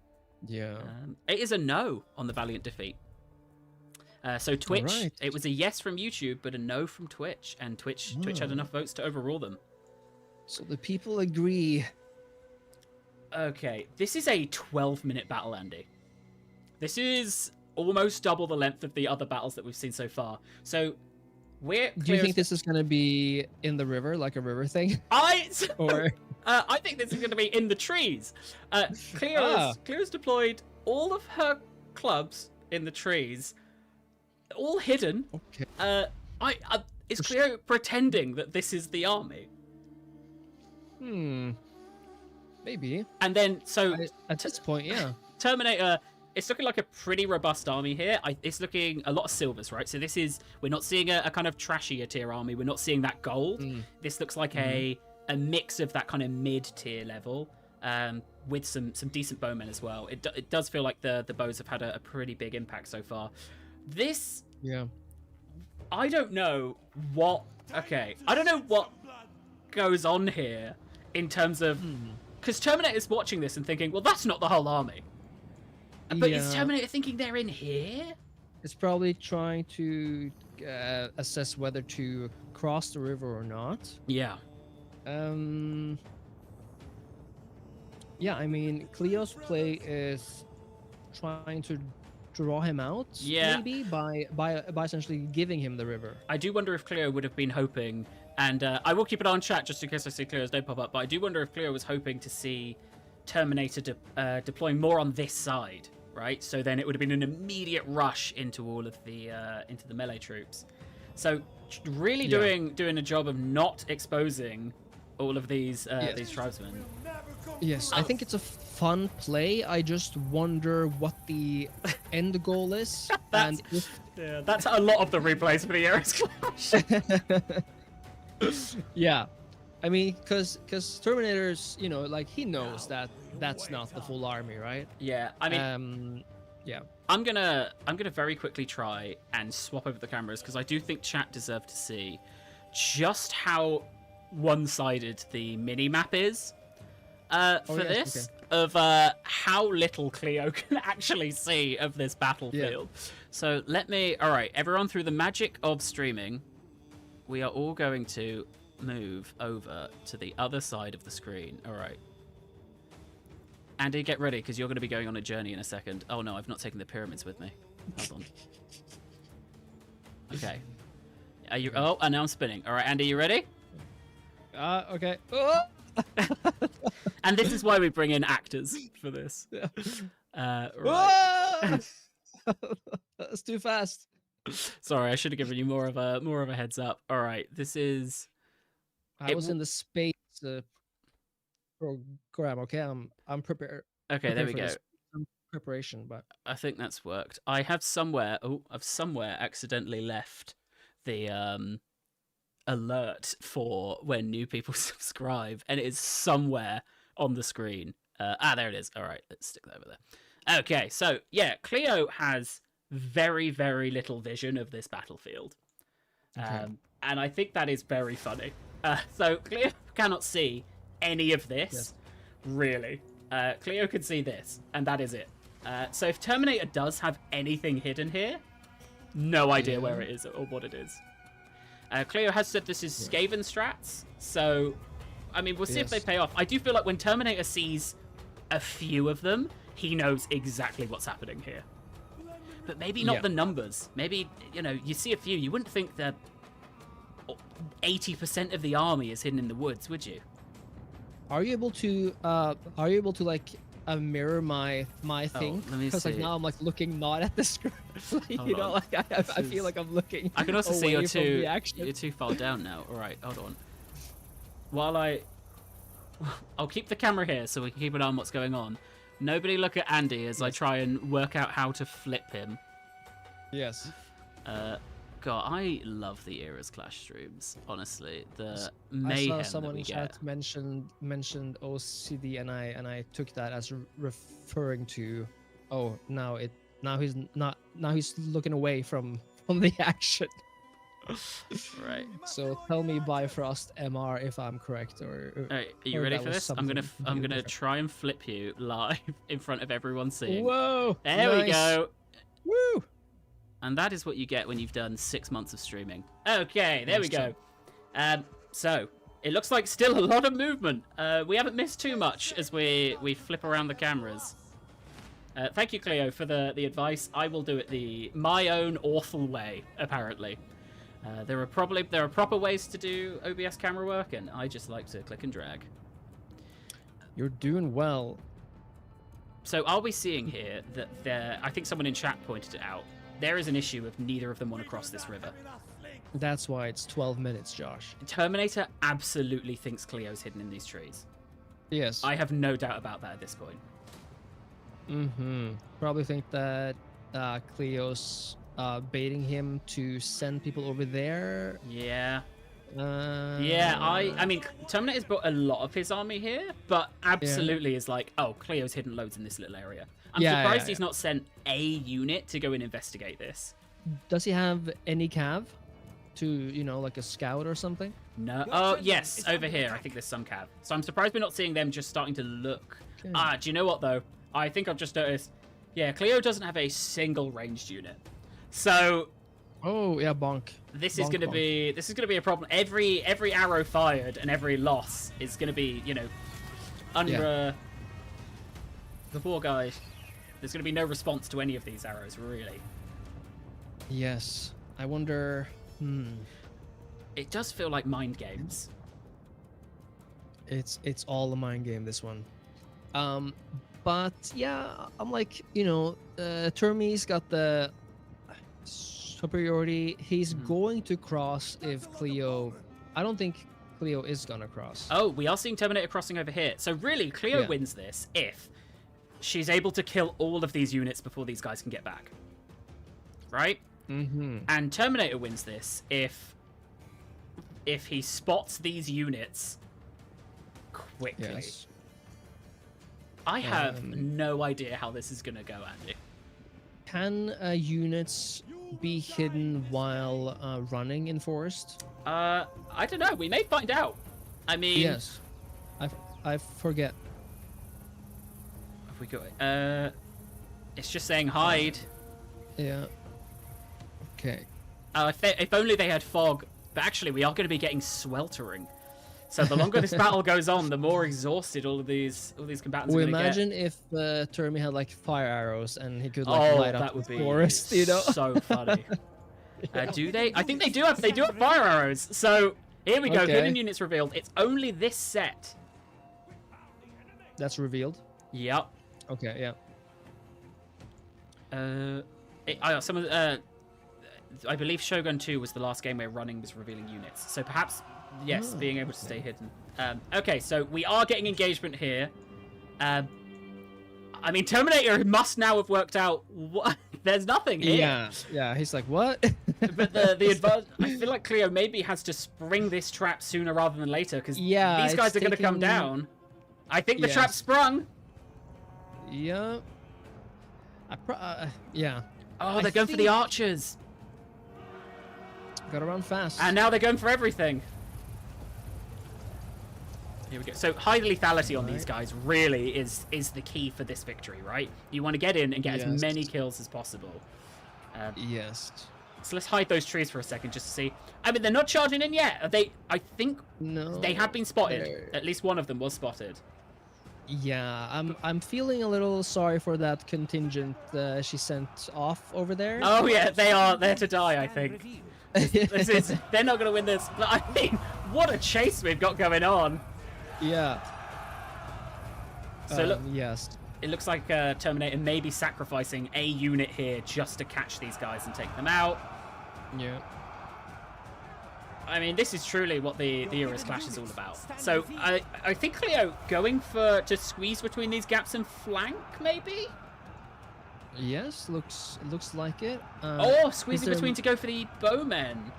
Yeah. It is a no on the valiant defeat. So Twitch, it was a yes from YouTube, but a no from Twitch, and Twitch had enough votes to overrule them. So the people agree. Okay, this is a 12-minute battle, Andy. This is almost double the length of the other battles that we've seen so far. So do you think this is going to be in the river, like a river thing? I think this is going to be in the trees. Cleo's deployed all of her clubs in the trees, all hidden. Okay. Is Cleo pretending that this is the army? Maybe. And then, at this point, yeah. Terminator, it's looking like a pretty robust army here. It's looking a lot of silvers, right? So we're not seeing a kind of trashier tier army. We're not seeing that gold. This looks like a mix of that kind of mid-tier level, with some decent bowmen as well. It does feel like the bows have had a pretty big impact so far. This... Yeah. I don't know what... Okay. I don't know what goes on here in terms of... Because Terminator's watching this and thinking, well, that's not the whole army. But is Terminator thinking they're in here? It's probably trying to assess whether to cross the river or not. Yeah. Yeah, I mean, Cleo's play is trying to draw him out, maybe, by essentially giving him the river. I do wonder if Cleo would have been hoping, and I will keep it on chat just in case I see Cleo's name pop up, but I do wonder if Cleo was hoping to see Terminator deploying more on this side, right? So then it would have been an immediate rush into all of the into the melee troops. So really doing a job of not exposing all of these tribesmen. Yes, I think it's a fun play. I just wonder what the end goal is. That's a lot of the replays for the ERAS clash. Yeah, I mean, because Terminator's, like, he knows that that's not the full army, right? Yeah, I mean, yeah. I'm gonna very quickly try and swap over the cameras because I do think chat deserve to see just how one-sided the mini map is of how little Cleo can actually see of this battlefield. Yeah. So all right, everyone, through the magic of streaming, we are all going to move over to the other side of the screen. All right. Andy, get ready, because you're going to be going on a journey in a second. Oh, no, I've not taken the pyramids with me. Hold on. Okay. Are you... Oh, and now I'm spinning. All right, Andy, you ready? Okay. Oh! And this is why we bring in actors for this. Right. That's too fast. Sorry, I should have given you more of a heads up. All right, this is... I was in the space program. Okay, I'm prepared. Okay, there we go. Some preparation, but I think that's worked. I've somewhere accidentally left the alert for when new people subscribe, and it is somewhere on the screen. There it is. All right, let's stick that over there. Okay, so yeah, Cleo has very, very little vision of this battlefield. Okay. And I think that is very funny. So Cleo cannot see any of this, really. Cleo can see this, and that is it. So if Terminator does have anything hidden here, no idea where it is or what it is. Cleo has said this is Skaven strats, so, I mean, we'll see if they pay off. I do feel like when Terminator sees a few of them, he knows exactly what's happening here. but maybe not Yeah. the numbers. Maybe, you know, you see a few. You wouldn't think that 80% of the army is hidden in the woods, would you? Are you able to like mirror my thing? Let me Because like see. now I'm like looking not at the screen. Like, Hold you know, on. like I feel like I'm looking. I can also see away from the action. you're too far down now. All right, hold on. While I'll keep the camera here so we can keep an eye on what's going on. Nobody look at Andy as I try and work out how to flip him. Yes. God, I love the Eras Clash streams. Honestly, the I mayhem saw someone that we in get. chat mentioned OCD, and I took that as referring to, oh, now he's looking away from the action. Right. So tell me, Bifrost MR, if I'm correct, or All right, are you or ready that for was this? I'm something gonna completely different. try and flip you live in front of everyone seeing. Whoa! There we nice. go. Woo! And that is what you get when you've done 6 months of streaming. Okay, there we Nice go. So it looks like still a lot of movement. We haven't missed too much as we flip around the cameras. Thank you, Cleo, for the advice. I will do it my own awful way. Apparently, there are proper ways to do OBS camera work, and I just like to click and drag. You're doing well. So are we seeing here that I think someone in chat pointed it out. There is an issue of neither of them want to cross this river. That's why it's 12 minutes, Josh. Terminator absolutely thinks Cleo's hidden in these trees. Yes. I have no doubt about that at this point. Mm-hmm. Probably think that Cleo's baiting him to send people over there. Yeah. Yeah, I mean, Terminator's brought a lot of his army here, but absolutely is like, oh, Cleo's hidden loads in this little area. I'm surprised he's not sent a unit to go and investigate this. Does he have any cav to, you know, like a scout or something? No. Oh, yes, over here. I think there's some cav. So I'm surprised we're not seeing them just starting to look. Okay. Do you know what, though? I think I've just noticed. Yeah, Cleo doesn't have a single ranged unit. So Oh yeah, bonk. this is gonna be a problem. Every arrow fired and every loss is gonna be, you know, under the poor guy. There's gonna be no response to any of these arrows, really. Yes. I wonder. It does feel like mind games. It's all a mind game, this one. But yeah, I'm like, you know, Termi's got the superiority. He's going to cross if Cleo. I don't think Cleo is gonna cross. Oh, we are seeing Terminator crossing over here. So really, Cleo wins this if she's able to kill all of these units before these guys can get back. Right? Mm-hmm. And Terminator wins this if he spots these units quickly. Yes. I have no idea how this is going to go, Andy. Can units be hidden while running in forest? I don't know. We may find out. I mean... Yes. I forget. Have we got it? It's just saying hide. Yeah. Okay. If only they had fog. But actually, we are going to be getting sweltering. So the longer this battle goes on, the more exhausted all these combatants are going to get. Imagine if Termi had like fire arrows and he could like light up the forest, you know? So funny. Do they? I think they do have fire arrows. So here we go. Okay. Hidden units revealed. It's only this set. That's revealed. Yep. Okay. Yeah. I believe Shogun 2 was the last game where running was revealing units. So perhaps, yes, being able to stay hidden. Okay, so we are getting engagement here. I mean, Terminator must now have worked out what... There's nothing here. Yeah. He's like, what? But the advantage... I feel like Cleo maybe has to spring this trap sooner rather than later, because these guys are going to come down. I think the trap sprung. Yeah. Yeah. Oh, they're going for the archers. Gotta run fast. And now they're going for everything. Here we go. So high lethality on these guys really is the key for this victory, right? You want to get in and get as many kills as possible. Yes. So let's hide those trees for a second just to see. I mean, they're not charging in yet. Are they? I think No. they have been spotted. At least one of them was spotted. Yeah, I'm feeling a little sorry for that contingent she sent off over there. Oh yeah, they are there to die, I think. They're not going to win this. But I mean, what a chase we've got going on. Yeah. So look, yes. it looks like Terminator may be sacrificing a unit here just to catch these guys and take them out. Yeah. I mean, this is truly what the ERAS clash is all about. So I think Cleo going to squeeze between these gaps and flank, maybe? Yes, looks like it. Squeezing between to go for the bowmen.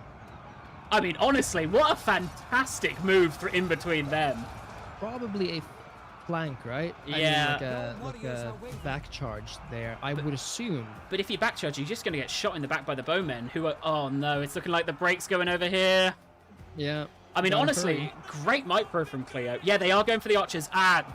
I mean, honestly, what a fantastic move for in between them. Probably a flank, right? Yeah. I mean, like a back charge there, I would assume. But if you back charge, you're just going to get shot in the back by the bowmen, who are... Oh, no, it's looking like the break's going over here. Yeah. I mean, honestly, great micro from Cleo. Yeah, they are going for the archers.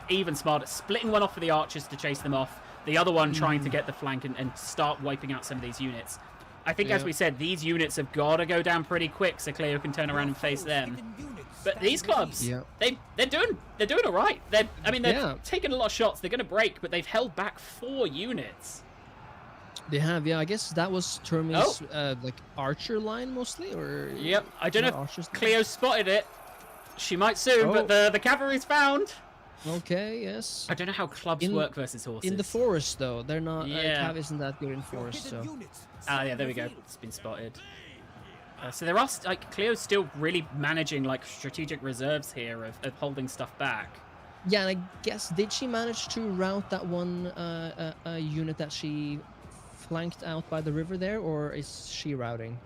Even smarter. Splitting one off for the archers to chase them off. The other one trying to get the flank and start wiping out some of these units. I think, as we said, these units have got to go down pretty quick so Cleo can turn around and face them. But these clubs, they're doing all right. They're taking a lot of shots. They're going to break, but they've held back 4 units. They have, yeah. I guess that was Termi's like archer line mostly, or yep. I don't know if Cleo spotted it. She might soon, but the cavalry's found. Okay, yes. I don't know how clubs work versus horses. In the forest, though, they're not. Cav isn't that good in forest, so. Yeah, there we go. It's been spotted. So there are Cleo's still really managing like strategic reserves here of holding stuff back. Yeah, and I guess did she manage to route that one unit that she flanked out by the river there, or is she routing?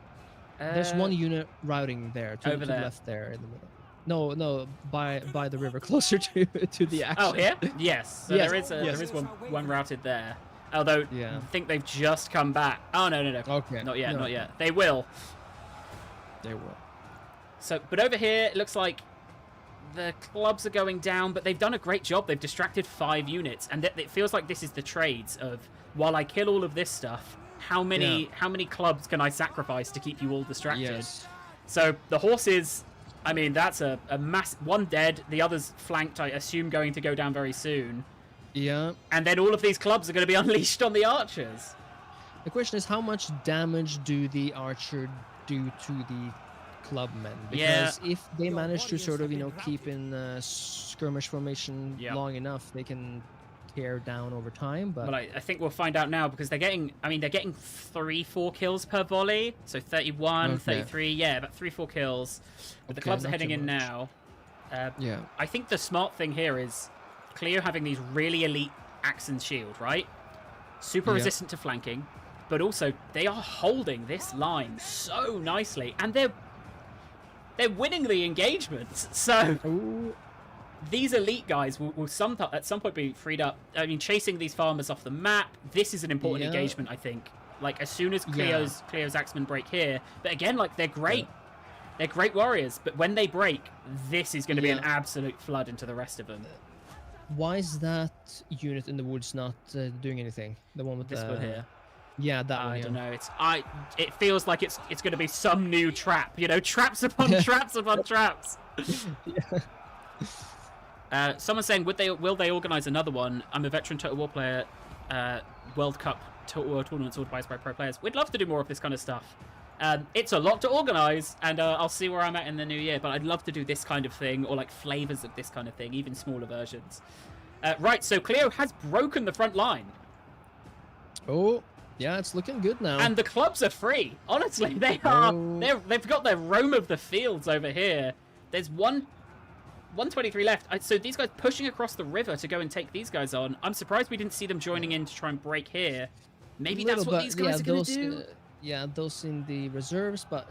There's one unit routing there to the left there in the middle. No, by the river, closer to the action. Oh, here? Yes. So there is one routed there. Although I think they've just come back. Oh no. Okay. Not yet. They will. They will. So, but over here it looks like the clubs are going down, but they've done a great job. They've distracted 5 units, and it feels like this is the trades of while I kill all of this stuff, how many clubs can I sacrifice to keep you all distracted? Yes. So the horses. I mean, that's a mass. One dead, the others flanked, I assume, going to go down very soon. Yeah. And then all of these clubs are going to be unleashed on the archers. The question is, how much damage do the archer do to the clubmen? Because if they manage to sort of, keep in skirmish formation long enough, they can tear down over time. But I think we'll find out now, because they're getting 3-4 kills per volley. So 31, 33, about 3-4 kills. But the clubs are heading in now. I think the smart thing here is Cleo having these really elite axe and shield, right? Super resistant to flanking, but also they are holding this line so nicely, and they're winning the engagements. So these elite guys will at some point be freed up. I mean, chasing these farmers off the map. This is an important engagement, I think. Like, as soon as Cleo's axemen break here, but again, like, they're great. They're great warriors, but when they break, this is going to be an absolute flood into the rest of them. Why is that unit in the woods not doing anything? The one with this one here. Yeah, that one. I don't know. It feels like it's going to be some new trap. Traps upon traps upon traps. Someone's saying, will they organize another one? I'm a veteran Total War player. World Cup Total War tournaments organized by pro players. We'd love to do more of this kind of stuff. It's a lot to organize, and I'll see where I'm at in the new year, but I'd love to do this kind of thing, or like flavors of this kind of thing, even smaller versions. Right, so Cleo has broken the front line. Oh, yeah, it's looking good now. And the clubs are free. Honestly, they are. They've got their roam of the fields over here. There's 123 left. So these guys pushing across the river to go and take these guys on. I'm surprised we didn't see them joining in to try and break here. Maybe that's what these guys are going to do. Those in the reserves, but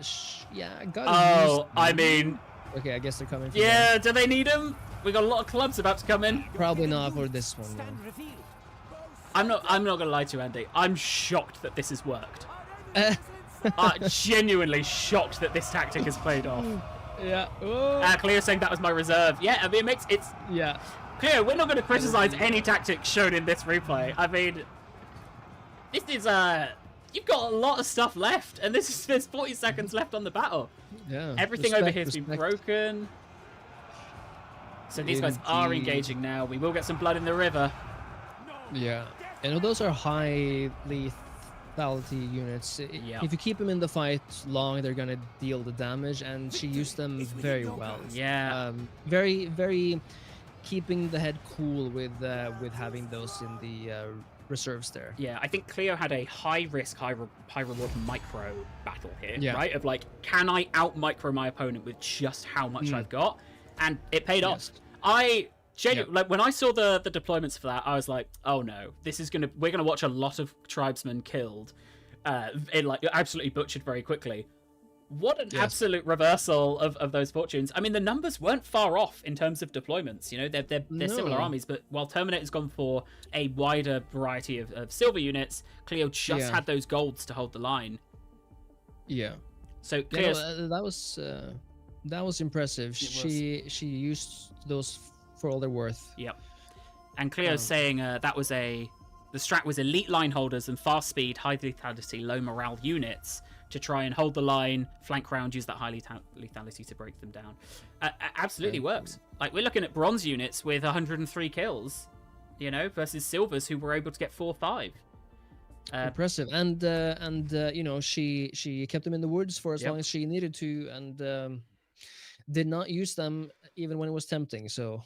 I mean... Okay, I guess they're coming. Yeah, do they need them? We got a lot of clubs about to come in. Probably not for this one. I'm not gonna lie to you, Andy. I'm shocked that this has worked. Genuinely shocked that this tactic has played off. Yeah. Cleo saying that was my reserve. Yeah, I mean, Cleo, we're not going to criticize any tactics shown in this replay. I mean, this is you've got a lot of stuff left, and there's 40 seconds left on the battle. Yeah. Everything over here has been broken. So these guys are engaging now. We will get some blood in the river. Yeah, and those are high lethality units. If you keep them in the fight long, they're gonna deal the damage, and she used them very well. Yeah. Very, very keeping the head cool with having those in the reserves there. Yeah, I think Cleo had a high risk, high reward micro battle here, right? Of like, can I out micro my opponent with just how much I've got? And it paid off. I genuinely, like, when I saw the deployments for that, I was like, oh no, we're gonna watch a lot of tribesmen killed, in like absolutely butchered very quickly. What an absolute reversal of those fortunes. I mean, the numbers weren't far off in terms of deployments. You know, they're similar armies, but while Terminator's gone for a wider variety of silver units, Cleo just had those golds to hold the line. Yeah. So Cleo, that was impressive. She used those for all they're worth. Yep. And Cleo's saying the strat was elite line holders and fast speed, high lethality, low morale units to try and hold the line, flank round, use that high lethality to break them down. Absolutely works. Like, we're looking at bronze units with 103 kills, you know, versus silvers who were able to get 4-5. Impressive. And you know, she kept them in the woods for as long as she needed to, and did not use them even when it was tempting. So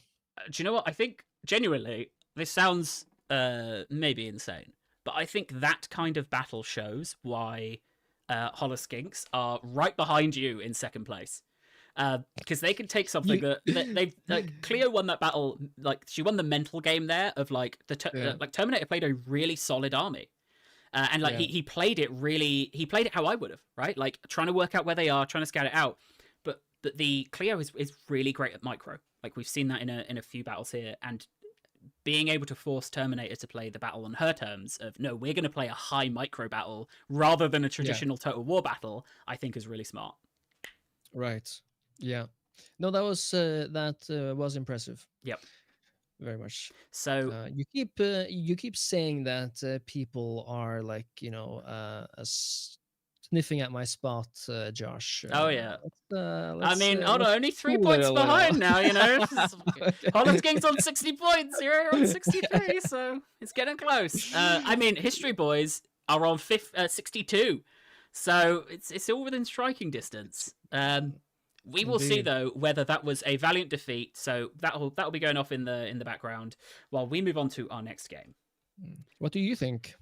do you know what? I think genuinely, this sounds maybe insane, but I think that kind of battle shows why Holoskinks are right behind you in second place, because they can take something that they've like. Cleo won that battle, like she won the mental game there of like like Terminator played a really solid army, and like he played it how I would have, right? Like trying to work out where they are, trying to scout it out. But the Cleo is really great at micro. Like we've seen that in a few battles here, and being able to force Terminator to play the battle on her terms of, no, we're going to play a high micro battle rather than a traditional Total War battle, I think is really smart. Right. Yeah. No, that was impressive. Yep. Very much. So you keep saying that people are like, you know, sniffing at my spot, Josh. Oh yeah. I mean, only 3 points behind now, you know. Holoskinks on 60 points, you're on 63, so it's getting close. I mean, History Boys are on 62, so it's all within striking distance. We will see though whether that was a valiant defeat. So that'll be going off in the background while we move on to our next game. What do you think?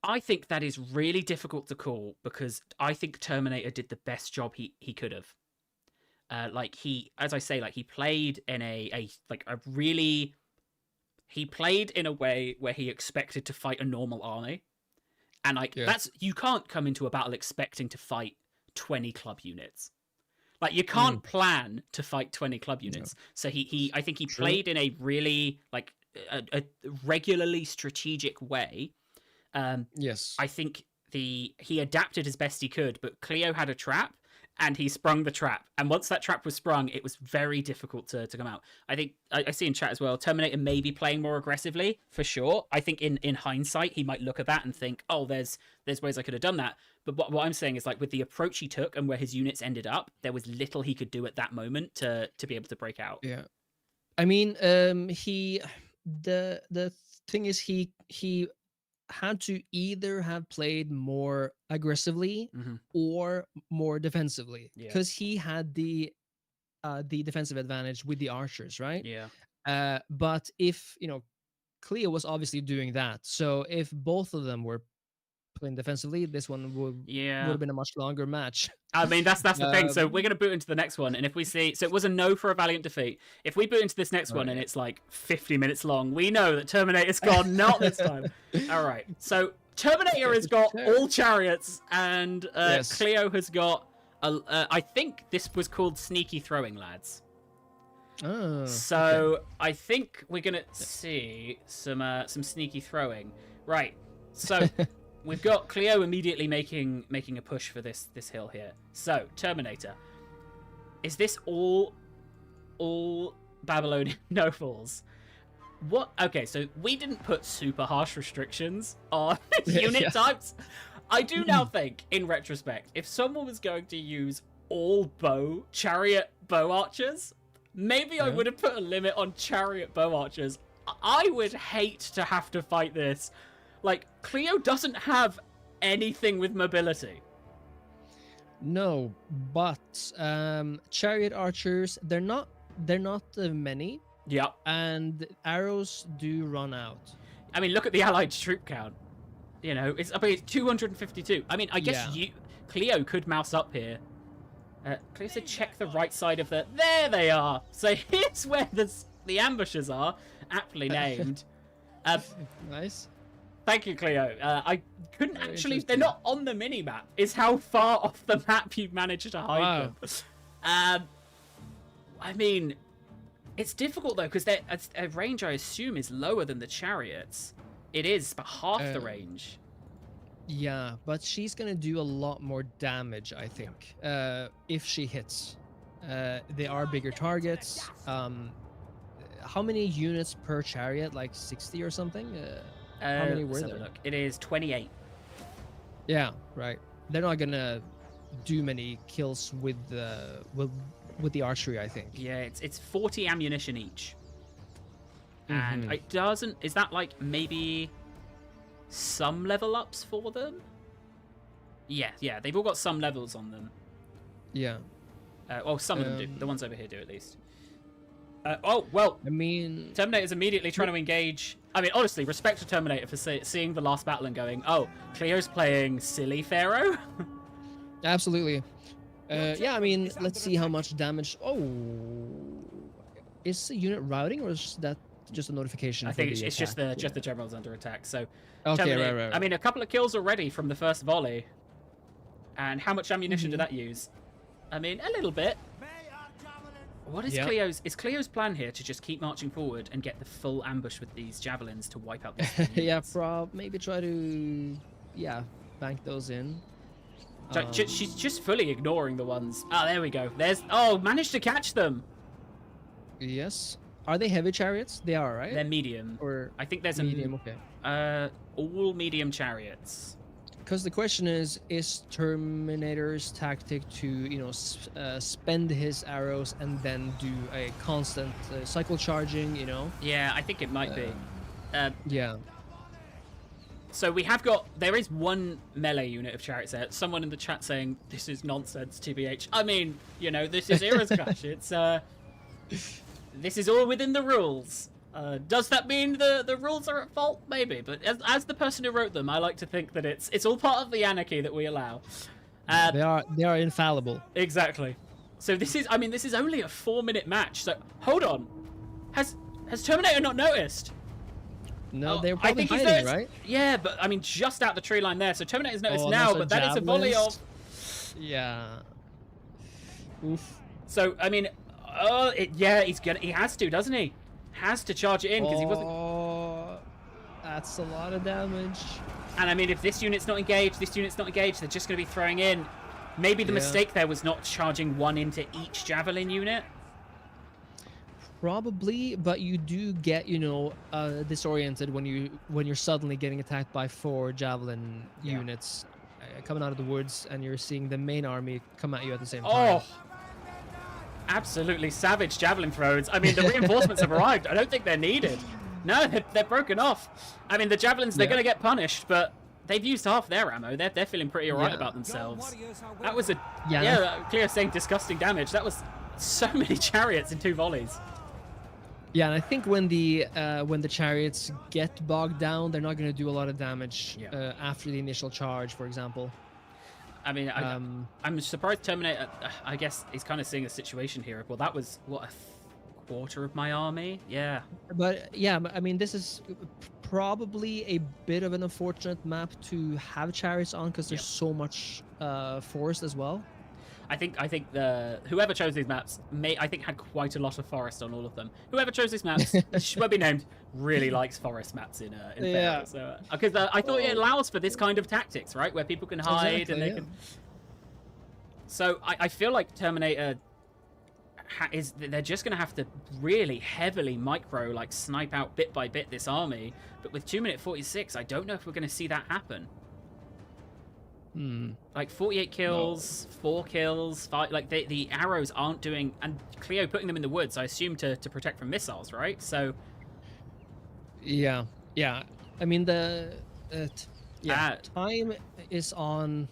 I think that is really difficult to call because I think Terminator did the best job he could have. Like he played in he played in a way where he expected to fight a normal army, and you can't come into a battle expecting to fight 20 club units. Like you can't plan to fight 20 club units. No. So I think he played in a really like a regularly strategic way. Yes, I think he adapted as best he could, but Cleo had a trap and he sprung the trap. And once that trap was sprung, it was very difficult to come out. I think I see in chat as well, Terminator may be playing more aggressively for sure. I think in hindsight, he might look at that and think, oh, there's ways I could have done that. But what I'm saying is like with the approach he took and where his units ended up, there was little he could do at that moment to be able to break out. Yeah. I mean, the thing is he had to either have played more aggressively or more defensively, because he had the defensive advantage with the archers, right? Yeah. But if Cleo was obviously doing that, so if both of them were playing defensively, this one would have been a much longer match. I mean, that's the thing. So we're going to boot into the next one, and if we see, so it was a no for a valiant defeat. If we boot into this next one and it's like 50 minutes long, we know that Terminator's gone, not this time. All right. So Terminator has got all chariots, and Cleo has got, I think this was called sneaky throwing, lads. Oh. So I think we're going to see some sneaky throwing. Right. So we've got Cleo immediately making a push for this hill here. So, Terminator. Is this all Babylonian nobles? What? Okay, so we didn't put super harsh restrictions on unit types. I do now think, in retrospect, if someone was going to use all chariot bow archers, maybe I would have put a limit on chariot bow archers. I would hate to have to fight this. Like, Cleo doesn't have anything with mobility. No, but chariot archers, they're not many. Yeah. And arrows do run out. I mean, look at the allied troop count. You know, it's 252. I mean, I guess Cleo could mouse up here. Cleo said check the right side of the... There they are. So here's where the ambushes are, aptly named. Nice. Thank you, Cleo. I couldn't actually... They're not on the mini-map, is how far off the map you've managed to hide them. I mean, it's difficult, though, because their range, I assume, is lower than the chariots. It is, but half the range. Yeah, but she's going to do a lot more damage, I think, if she hits. They are bigger targets. How many units per chariot? Like 60 or something? How many were there? Look. It is 28. Yeah, right. They're not going to do many kills with the archery, I think. Yeah, it's 40 ammunition each. And it doesn't... Is that like maybe some level ups for them? Yeah, they've all got some levels on them. Yeah. Well, some of them do. The ones over here do, at least. Oh, well, I mean... Terminator's immediately trying to engage... I mean, honestly, respect to Terminator for seeing the last battle and going, oh, Cleo's playing silly Pharaoh? Absolutely. Yeah, I mean, let's see how much damage... Oh... Is the unit routing, or is that just a notification? I think it's just the general's under attack. So, okay, right. I mean, a couple of kills already from the first volley. And how much ammunition did that use? I mean, a little bit. What is Cleo's plan here? To just keep marching forward and get the full ambush with these javelins to wipe out these yeah, maybe try to bank those in. She's just fully ignoring the ones. Oh, there we go. Managed to catch them. Yes. Are they heavy chariots? They are, right? They're medium. Or I think there's medium. Okay. All medium chariots. Because the question is Terminator's tactic to spend his arrows and then do a constant cycle charging? Yeah, I think it might be. Yeah. So there is one melee unit of chariots there. Someone in the chat saying this is nonsense, TBH. I mean, this is ERAS Clash. It's this is all within the rules. Does that mean the rules are at fault? Maybe, but as the person who wrote them, I like to think that it's all part of the anarchy that we allow. They are infallible. Exactly. So this is only a 4-minute match. So hold on, has Terminator not noticed? No, they're probably hiding, right? Yeah, but I mean, just out the tree line there. So Terminator's noticed now, but that is a javelins. volley of. Yeah. Oof. So I mean, he has to, doesn't he? Has to charge it in because he wasn't. Oh, that's a lot of damage. And I mean, if this unit's not engaged, they're just going to be throwing in. Maybe the mistake there was not charging one into each javelin unit. Probably, but you do get disoriented when you're suddenly getting attacked by 4 javelin units coming out of the woods, and you're seeing the main army come at you at the same time. Absolutely savage javelin throws. I mean, the reinforcements have arrived. I don't think they're needed. No, they're broken off. I mean, the javelins, they're going to get punished, but they've used half their ammo. They're feeling pretty alright about themselves. That was Cleo saying disgusting damage. That was so many chariots in 2 volleys. Yeah, and I think when the chariots get bogged down, they're not going to do a lot of damage after the initial charge, for example. I mean, I'm surprised Terminator, I guess, is kind of seeing a situation here. Well, that was, a quarter of my army? Yeah. But, yeah, I mean, this is probably a bit of an unfortunate map to have chariots on because there's so much forest as well. I think whoever chose these maps had quite a lot of forest on all of them. Whoever chose these maps, won't be named, really likes forest maps in Pharaoh. So because I thought it allows for this kind of tactics, right, where people can hide and they can. So I feel like Terminator they're just going to have to really heavily snipe out bit by bit this army. But with 2 minute 46, I don't know if we're going to see that happen. Like 48 kills, 4 kills, 5. Like the arrows aren't doing, and Cleo putting them in the woods, I assume to protect from missiles, right? So yeah. I mean time is on.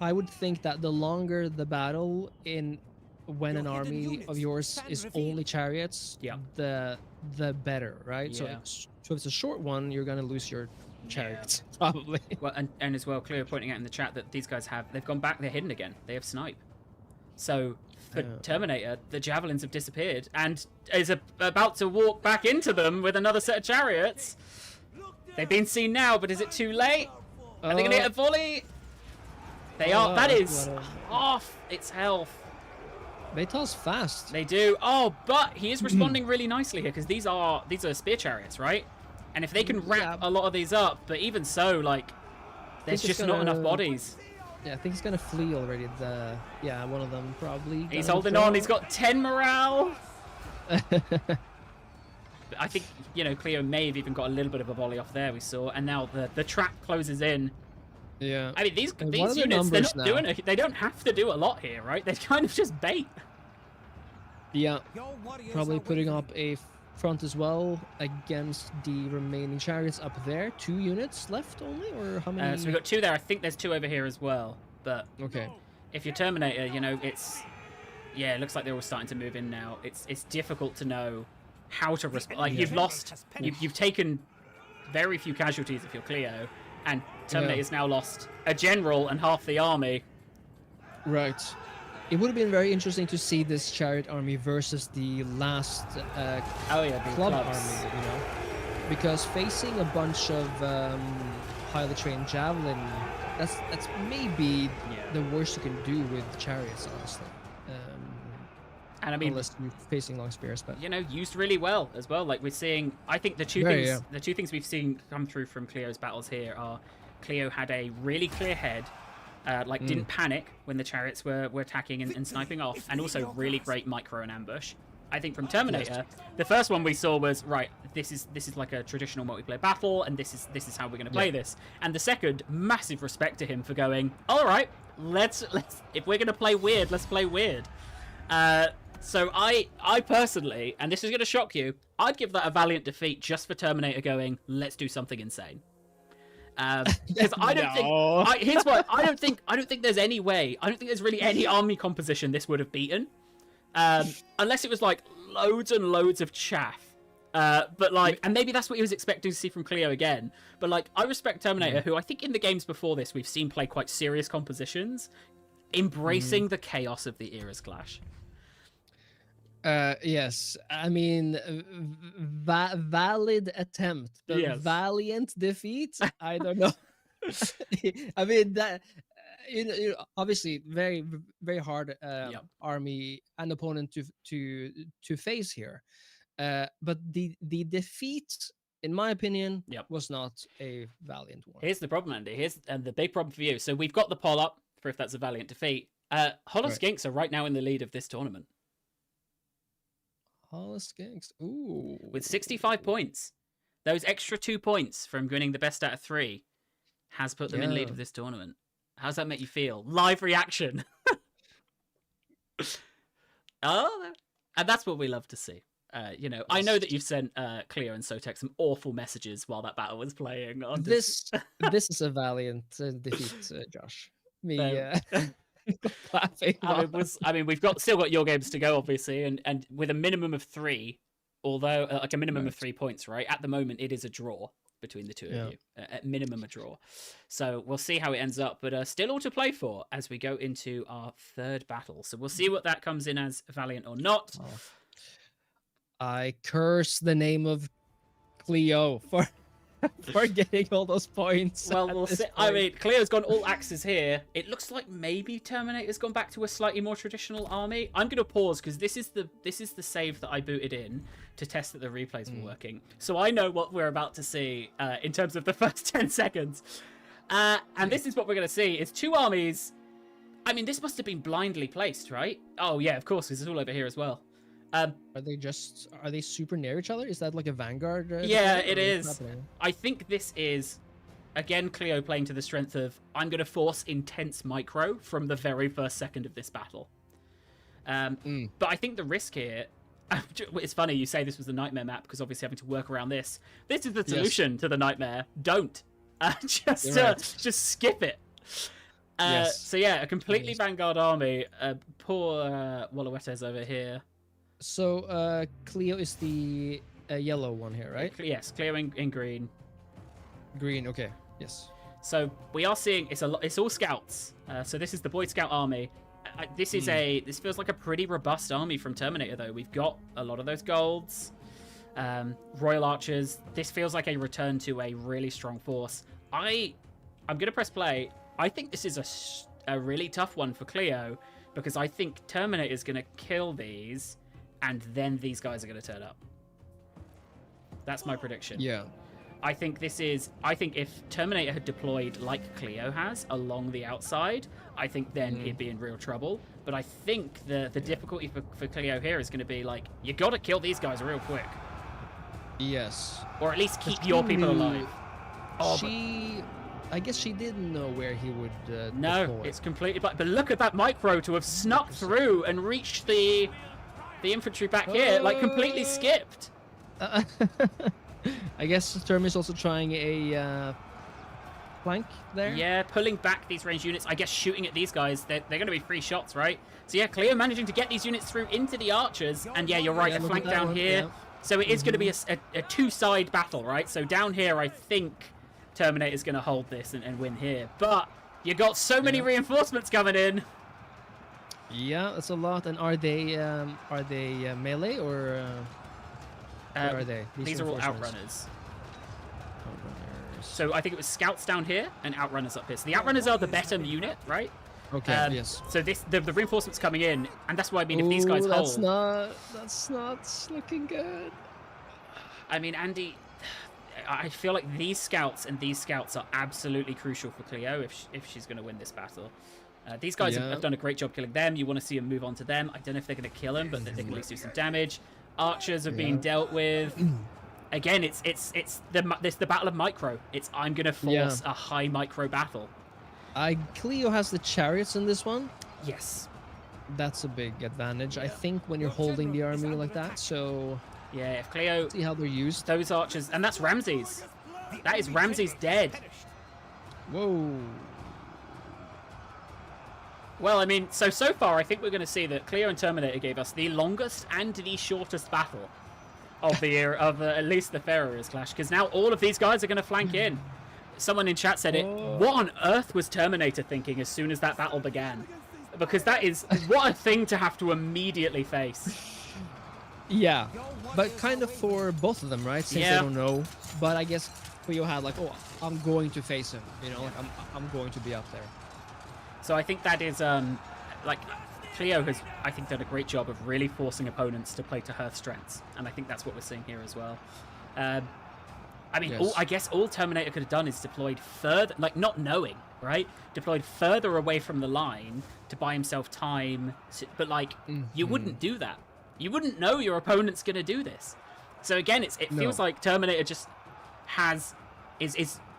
I would think that the longer the battle when an army of yours is only chariots, the better, right? Yeah. So if it's a short one, you're gonna lose your chariots probably. Well, and as well, Cleo pointing out in the chat that these guys they've gone back, they're hidden again. They have snipe. So for Terminator, the javelins have disappeared and is about to walk back into them with another set of chariots. They've been seen now, but is it too late? Are they gonna hit a volley? They are. That is half its health. They toss fast. They do. Oh, but he is responding really nicely here because these are spear chariots, right? And if they can wrap a lot of these up, but even so, like, there's just not enough bodies. Yeah, I think he's gonna flee already. One of them probably. He's holding on. He's got 10 morale. I think, Cleo may have even got a little bit of a volley off there, we saw. And now the trap closes in. Yeah. I mean, these units, they're not doing it. They don't have to do a lot here, right? They're kind of just bait. Yeah. Probably putting up a front as well against the remaining chariots up there. 2 units left only, or how many? So we've got 2 there. I think there's 2 over here as well. But okay. If you're Terminator, it looks like they're all starting to move in now. It's difficult to know how to respond. Like, you've taken very few casualties if you're Cleo, and Terminator's now lost a general and half the army. Right. It would have been very interesting to see this chariot army versus the last club army, because facing a bunch of highly trained javelin, that's maybe the worst you can do with chariots, honestly. And I mean, unless you're facing long spears, but used really well as well. Like, we're seeing, I think the two things we've seen come through from Cleo's battles here are Cleo had a really clear head, didn't panic when the chariots were attacking and sniping off, and also really great micro and ambush. I think from Terminator, the first one we saw was this is like a traditional multiplayer battle, and this is how we're going to play this. And the second, massive respect to him for going, all right, let's if we're going to play weird, let's play weird. So I personally, and this is going to shock you, I'd give that a valiant defeat just for Terminator going, let's do something insane. Because I don't think. Here's what I don't think there's any way. I don't think there's really any army composition this would have beaten, unless it was like loads and loads of chaff. And maybe that's what he was expecting to see from Cleo again. But I respect Terminator, who I think in the games before this we've seen play quite serious compositions, embracing the chaos of the ERAS clash. Yes, I mean, valid attempt, but valiant defeat. I don't know. I mean that obviously very very hard army and opponent to face here, but the defeat, in my opinion, was not a valiant one. Here's the problem, Andy. Here's the big problem for you. So we've got the poll up for if that's a valiant defeat. Hollow Skinks are right now in the lead of this tournament. Hollow Skinks, ooh, with 65 points. Those extra 2 points from winning the best out of 3 has put them in lead of this tournament. How does that make you feel? Live reaction. And that's what we love to see. I know that you've sent Cleo and Sotek some awful messages while that battle was playing. On this is a valiant defeat, Josh. Laughing. We've still got your games to go, obviously, and with a minimum of 3, although a minimum of 3 points, right? At the moment, it is a draw between the two of you, at minimum a draw. So we'll see how it ends up, but still all to play for as we go into our third battle. So we'll see what that comes in as, valiant or not. I curse the name of Cleo for getting all those points. Well, we'll see. I mean, Cleo's gone all axes here. It looks like maybe Terminator's gone back to a slightly more traditional army. I'm going to pause because this is the save that I booted in to test that the replays were working. So I know what we're about to see in terms of the first 10 seconds. And this is what we're going to see. It's 2 armies. I mean, this must have been blindly placed, right? Oh, yeah, of course, because it's all over here as well. Are they super near each other? Is that like a vanguard? Yeah, it is. I think this is again, Cleo playing to the strength of, I'm going to force intense micro from the very first second of this battle. But I think the risk here, it's funny you say this was the nightmare map, because obviously having to work around this. This is the solution to the nightmare. Don't. Just skip it. So yeah, a completely Vanguard army. Poor Wallowettes over here. So Cleo is the yellow one here, right? Yes, Cleo in green. Green, okay. Yes. So we are seeing it's all scouts. So this is the Boy Scout army. This feels like a pretty robust army from Terminator, though. We've got a lot of those golds, Royal Archers. This feels like a return to a really strong force. I'm gonna press play. I think this is a really tough one for Cleo, because I think Terminator is gonna kill these, and then these guys are gonna turn up. That's my prediction. Yeah. I think if Terminator had deployed like Cleo has along the outside, I think then he'd be in real trouble. But I think the difficulty for Cleo here is going to be like, you got to kill these guys real quick. Yes. Or at least keep your people alive. I guess she didn't know where he would No, deploy. it's completely black. But look at that micro to have snuck through and reached the infantry back here, like completely skipped. I guess Term is also trying a flank there. Yeah, pulling back these ranged units. I guess shooting at these guys, they're going to be free shots, right? So yeah, Cleo managing to get these units through into the archers. And yeah, you're right, a flank down here. Yeah. So it is going to be a two-side battle, right? So down here, I think Terminator's going to hold this and win here. But you got so many reinforcements coming in. Yeah, that's a lot. And are they melee or... Where are they? These are all Outrunners. So I think it was Scouts down here and Outrunners up here. So the Outrunners are the better unit, right? Okay, yes. So the reinforcements coming in, and that's why I mean, if these guys hold... That's not looking good. I mean, Andy, I feel like these Scouts are absolutely crucial for Cleo if she's going to win this battle. These guys have done a great job killing them. You want to see them move on to them. I don't know if they're going to kill them, but they can at least do some damage. Archers are being dealt with. Again, it's the battle of micro. I'm gonna force a high micro battle. Cleo has the chariots in this one. Yes, that's a big advantage. I think when you're holding the army like that. So yeah, if Cleo see how they're used. Those archers, and that's Ramses. That is Ramses dead. Whoa. Well, I mean, so far, I think we're going to see that Cleo and Terminator gave us the longest and the shortest battle of the year, of at least the PHARAOH clash, because now all of these guys are going to flank in. Someone in chat said it. What on earth was Terminator thinking as soon as that battle began? Because that is, what a thing to have to immediately face. Yeah, but kind of for both of them, right? Since they don't know. But I guess Cleo had like, oh, I'm going to face him. You know, like I'm going to be up there. So I think that is, like, Cleo has, I think, done a great job of really forcing opponents to play to her strengths. And I think that's what we're seeing here as well. I mean, I guess all Terminator could have done is deployed further, like, not knowing, right? Deployed further away from the line to buy himself time. But, like, you wouldn't do that. You wouldn't know your opponent's going to do this. So, again, it feels like Terminator just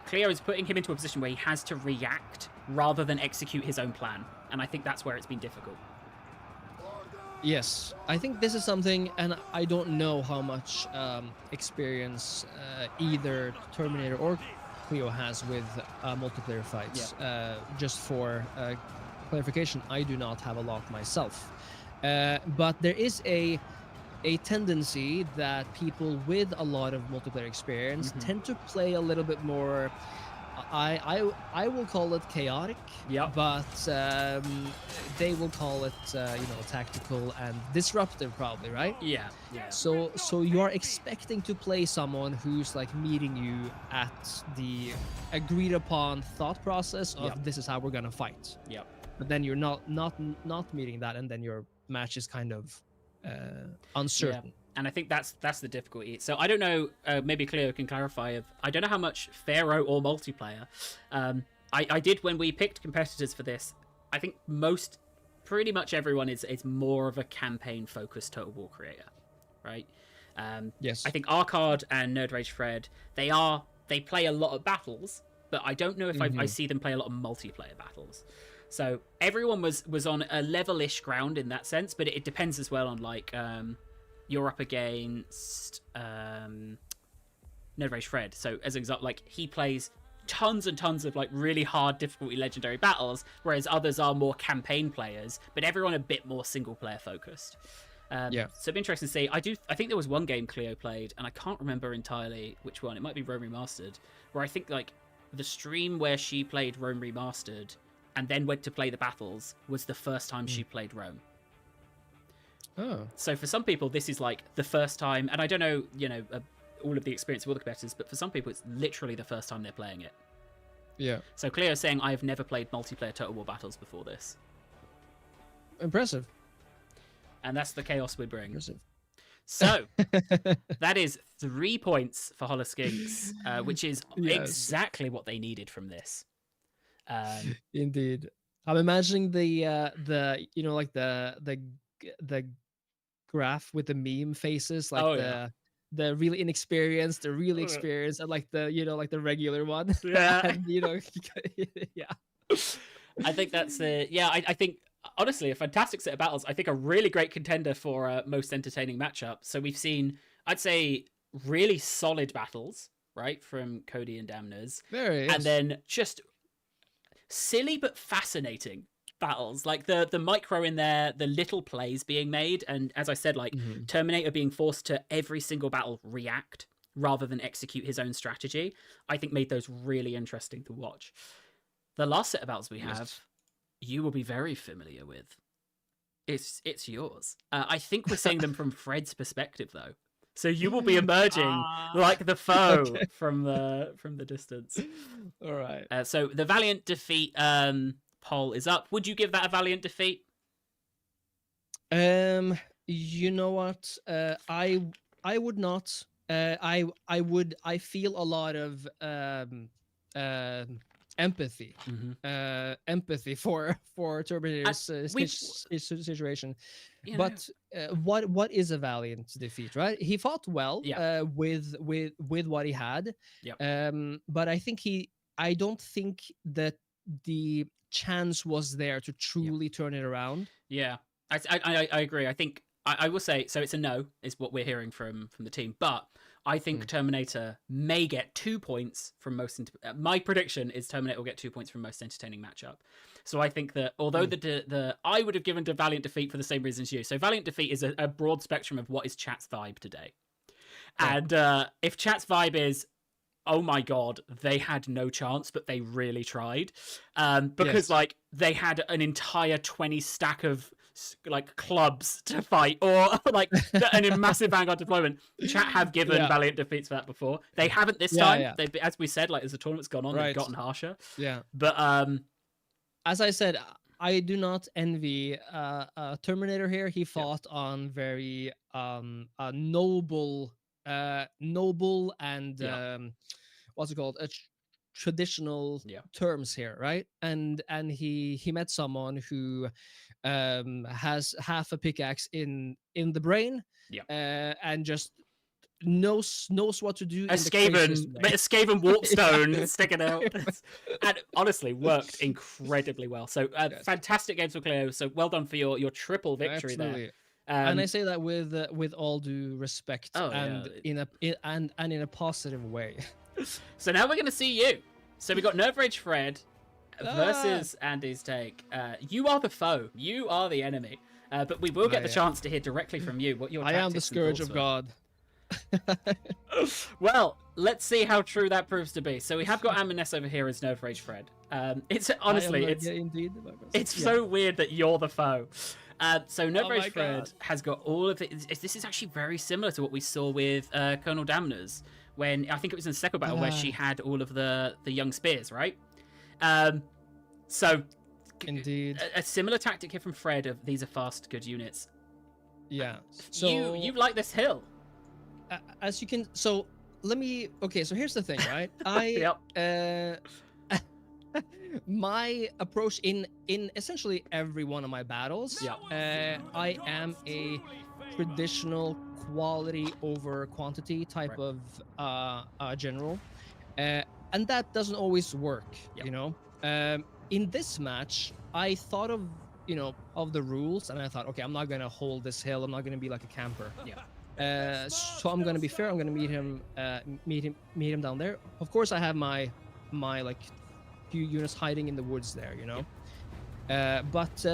Cleo is putting him into a position where he has to react rather than execute his own plan. And I think that's where it's been difficult. Yes, I think this is something, and I don't know how much experience either Terminator or Cleo has with multiplayer fights. Just for clarification, I do not have a lot myself. But there is a tendency that people with a lot of multiplayer experience tend to play a little bit more, I will call it chaotic, but they will call it tactical and disruptive, probably, right? Yeah. So you are expecting to play someone who's like meeting you at the agreed upon thought process of this is how we're gonna fight. But then you're not meeting that, and then your match is kind of uncertain. And I think that's the difficulty. So I don't know, maybe Cleo can clarify. I don't know how much PHARAOH or multiplayer. I did when we picked competitors for this. I think pretty much everyone is more of a campaign-focused Total War creator, right? Yes. I think Arcard and Nerd Rage Fred, they play a lot of battles, but I don't know if I see them play a lot of multiplayer battles. So everyone was on a level-ish ground in that sense, but it depends as well on like you're up against Nerd Rage Fred. So as an example, like he plays tons and tons of like really hard difficulty legendary battles, whereas others are more campaign players, but everyone a bit more single player focused. So it'd be interesting to see. I think there was one game Cleo played, and I can't remember entirely which one. It might be Rome Remastered, where I think like the stream where she played Rome Remastered and then went to play the battles was the first time she played Rome. Oh. So for some people, this is like the first time, and I don't know, all of the experience of all the competitors, but for some people, it's literally the first time they're playing it. Yeah. So Cleo's saying, I have never played multiplayer Total War battles before this. Impressive. And that's the chaos we bring. Impressive. So that is 3 points for Holoskinks, which is exactly what they needed from this. Indeed. I'm imagining the like the graph with the meme faces, like the really inexperienced, the really experienced, and like the like the regular one. Yeah. And, yeah. I think that's I think honestly a fantastic set of battles. I think a really great contender for most entertaining matchup. So we've seen, I'd say, really solid battles, right, from Cody and Damners. And then just silly but fascinating battles, like the micro in there, the little plays being made, and as I said, like Terminator being forced to every single battle react rather than execute his own strategy, I think made those really interesting to watch. The last set of battles we have, you will be very familiar with. It's yours. I think we're saying them from Fred's perspective though, so you will be emerging like the foe from the distance. All right. So the Valiant defeat poll is up. Would you give that a Valiant defeat? You know what? I would not. I feel a lot of empathy. Empathy for Terminator's situation. But what is a Valiant defeat, right? He fought well with what he had. But I don't think that the chance was there to truly turn it around. I agree. I think I will say, so it's a no is what we're hearing from the team, but I think Terminator may get 2 points from most my prediction is Terminator will get 2 points from most entertaining matchup. So I think that although the I would have given to Valiant defeat for the same reasons you, so Valiant defeat is a broad spectrum of what is chat's vibe today. And if chat's vibe is, oh my god, they had no chance, but they really tried. Because like they had an entire 20 stack of like clubs to fight, or like a massive Vanguard deployment. Chat have given Valiant defeats for that before. They haven't this time. They've, as we said, like as the tournament's gone on, they've gotten harsher. But as I said, I do not envy Terminator here. He fought on very noble and what's it called, traditional terms here, right? And he met someone who has half a pickaxe in the brain, and just knows what to do. A Skaven Warpstone sticking out, and honestly worked incredibly well. So fantastic games for Cleo. So well done for your triple victory there. And I say that with all due respect, in a positive way. So now we're going to see you. So we got Nerve Rage Fred versus Andy's Take. You are the foe. You are the enemy. But we will get the chance to hear directly from you what your tactics. I am the scourge of God. Well, let's see how true that proves to be. So we have got Ammoness over here as Nerve Rage Fred. It's honestly, it's so weird that you're the foe. So Nerve Rage Fred has got all of it. This is actually very similar to what we saw with Colonel Damners, when I think it was in the second battle where she had all of the young spears, right? So indeed, a similar tactic here from Fred of these are fast, good units. Yeah. So you like this hill, as you can. So let me. Okay. So here's the thing, right? My approach in essentially every one of my battles, I am a traditional quality over quantity type of general, and that doesn't always work. Yep. You know, in this match, I thought of of the rules, and I thought, okay, I'm not gonna hold this hill. I'm not gonna be like a camper. Yeah. So I'm gonna be fair. I'm gonna meet him down there. Of course, I have my like few units hiding in the woods there. You know, but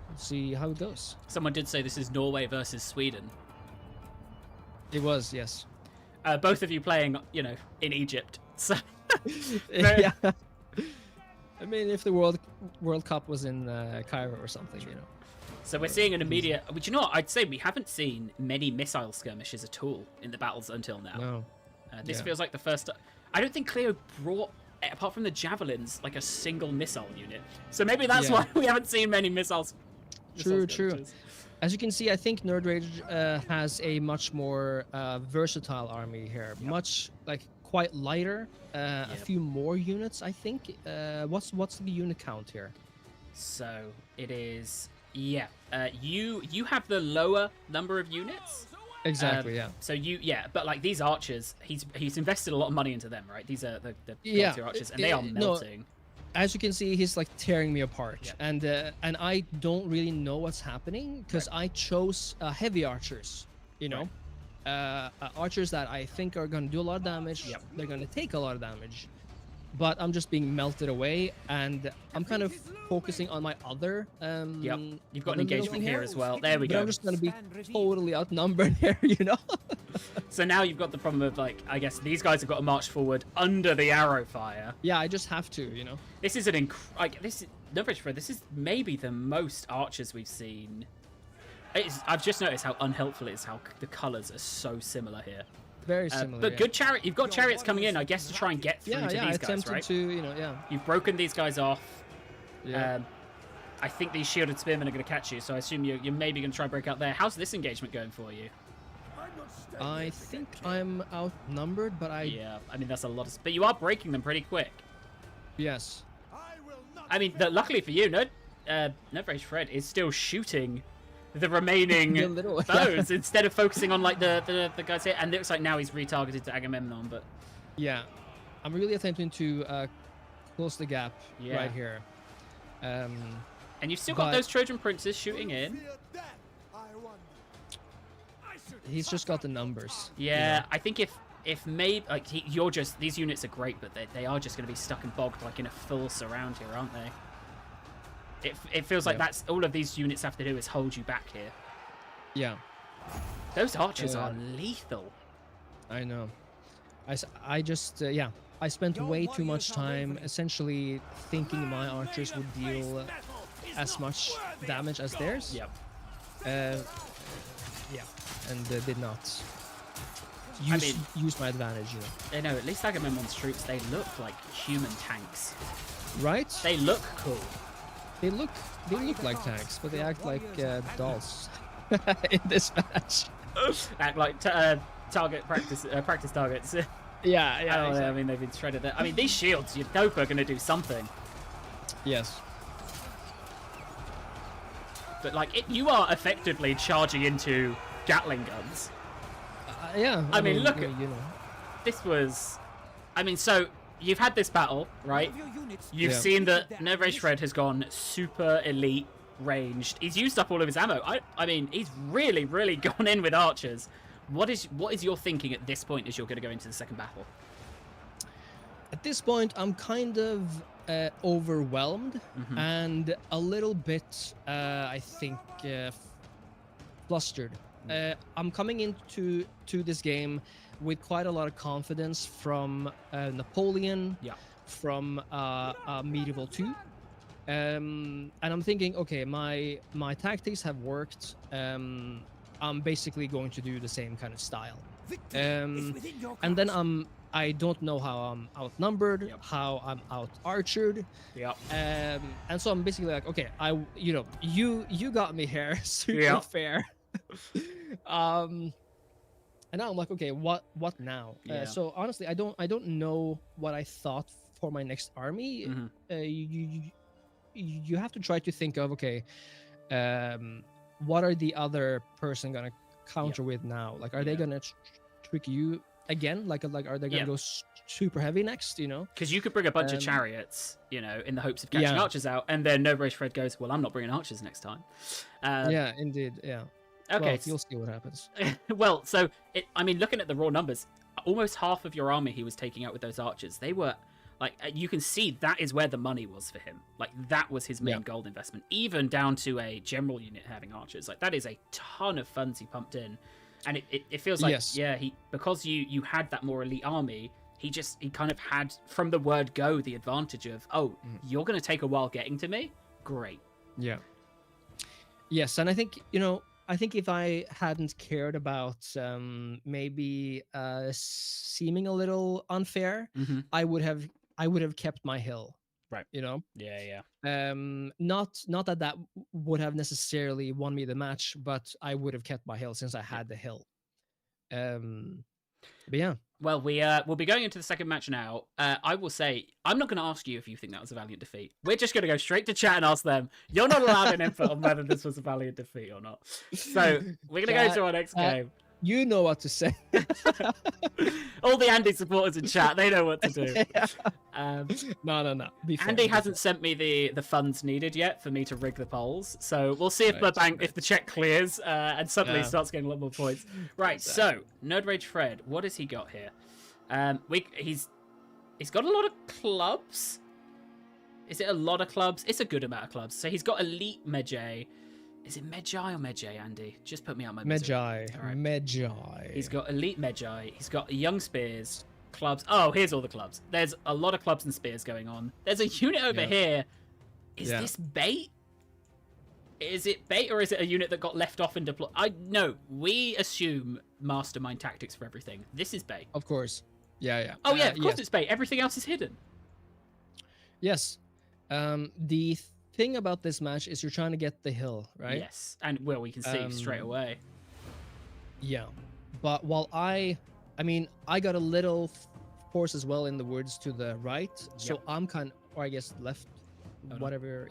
let's see how it goes. Someone did say this is Norway versus Sweden. It was, yes. Both of you playing, in Egypt. So Yeah. I mean, if the World Cup was in Cairo or something, So we're seeing an immediate. But you know what? I'd say we haven't seen many missile skirmishes at all in the battles until now. No. This feels like the first. I don't think Cleo brought, apart from the javelins, like a single missile unit. So maybe that's why we haven't seen many missiles. True. As you can see, I think Nerd Rage has a much more versatile army here. Yep. Much quite lighter. A few more units, I think. What's the unit count here? So it is. Yeah. You have the lower number of units. Exactly. Yeah. So but like these archers, he's invested a lot of money into them, right? These are the tier archers, and they are melting. As you can see, he's like tearing me apart, and I don't really know what's happening because I chose heavy archers, archers that I think are going to do a lot of damage. They're going to take a lot of damage, but I'm just being melted away, and I'm kind of focusing on my other. You've got an engagement here as well. There we go. I'm just going to be totally outnumbered here, So now you've got the problem of I guess these guys have got to march forward under the arrow fire. Yeah, I just have to, This is this is maybe the most archers we've seen. I've just noticed how unhelpful it is how the colours are so similar here. Very similar. But good chariot. You've got chariots coming in, I guess, to try and get through to these guys, right? You've broken these guys off. Yeah. I think these shielded spearmen are going to catch you, so I assume you're maybe going to try and break out there. How's this engagement going for you? I think I'm outnumbered, but Yeah, I mean, that's a lot of... But you are breaking them pretty quick. Yes. I mean, luckily for you, Nerdrage Fred is still shooting the remaining foes instead of focusing on, the guys here. And it looks like now he's retargeted to Agamemnon, but... Yeah. I'm really attempting to close the gap right here. And you've still got those Trojan princes shooting in. He's just got the numbers. Yeah, I think if maybe these units are great, but they are just going to be stuck and bogged in a full surround here, aren't they? It feels like that's all of these units have to do is hold you back here. Yeah. Those archers are lethal. I know. I just I spent way too much time essentially thinking my archers would deal as much damage as theirs. Yep. And did not use my advantage, I know, at least Agamemnon's troops, they look like human tanks. Right? They look cool. They look like tanks, but they act like dolls in this match. Act like practice targets. Yeah, exactly. I mean, they've been shredded there. I mean, these shields, you know, are going to do something. Yes. But you are effectively charging into Gatling guns. Yeah. I mean, look at this was. I mean, so you've had this battle, right? You've seen that Nerdrage Fred has gone super elite ranged. He's used up all of his ammo. I mean, he's really, really gone in with archers. What is your thinking at this point as you're going to go into the second battle? At this point, I'm kind of overwhelmed and a little bit, I think, flustered. I'm coming into this game with quite a lot of confidence from Napoleon, from Medieval 2. And I'm thinking, okay, my tactics have worked. I'm basically going to do the same kind of style. And then I don't know how I'm outnumbered, how I'm out-archered. And so I'm basically like, okay, you got me here, super fair. And now I'm like, okay, what now? So honestly, I don't know what I thought for my next army. You have to try to think of, okay, what are the other person gonna counter with now? Like, are they gonna trick you again? Like are they gonna go super heavy next? You know, because you could bring a bunch of chariots, you know, in the hopes of catching archers out, and then No Rage Fred goes, well, I'm not bringing archers next time. Yeah, indeed, yeah. Okay, well, you'll see what happens. Well, so I mean, looking at the raw numbers, almost half of your army he was taking out with those archers. They were like, you can see that is where the money was for him. Like that was his main gold investment, even down to a general unit having archers. Like that is a ton of funds he pumped in, and it feels like he because you had that more elite army. He kind of had from the word go the advantage of you're going to take a while getting to me. Great. Yeah. Yes, and I think if I hadn't cared about maybe seeming a little unfair, I would have kept my hill. Right. You know. Yeah. Not that would have necessarily won me the match, but I would have kept my hill since I had the hill. But yeah. Well, we'll be going into the second match now. I will say, I'm not going to ask you if you think that was a valiant defeat. We're just going to go straight to chat and ask them. You're not allowed an input on whether this was a valiant defeat or not. So we're going to go to our next game. You know what to say. All the Andy supporters in chat, they know what to do. No. Andy hasn't sent me the funds needed yet for me to rig the polls, so we'll see if if the check clears and suddenly starts getting a lot more points. Right, so Nerd Rage Fred, what has he got here? He's got a lot of clubs. Is it a lot of clubs? It's a good amount of clubs. So he's got elite Medjay. Is it Medjay or Medjay, Andy? Just put me on my Medjay. Right. Medjay. He's got elite Medjay. He's got young spears, clubs. Oh, here's all the clubs. There's a lot of clubs and spears going on. There's a unit over here. Is this bait? Is it bait or is it a unit that got left off and deployed? No, we assume mastermind tactics for everything. This is bait. Of course. Yeah. Oh yeah, of course it's bait. Everything else is hidden. Yes. The thing about this match is you're trying to get the hill, right? Yes, and well, we can see straight away. Yeah, but while I got a little force as well in the woods to the right, so I'm or I guess left, whatever.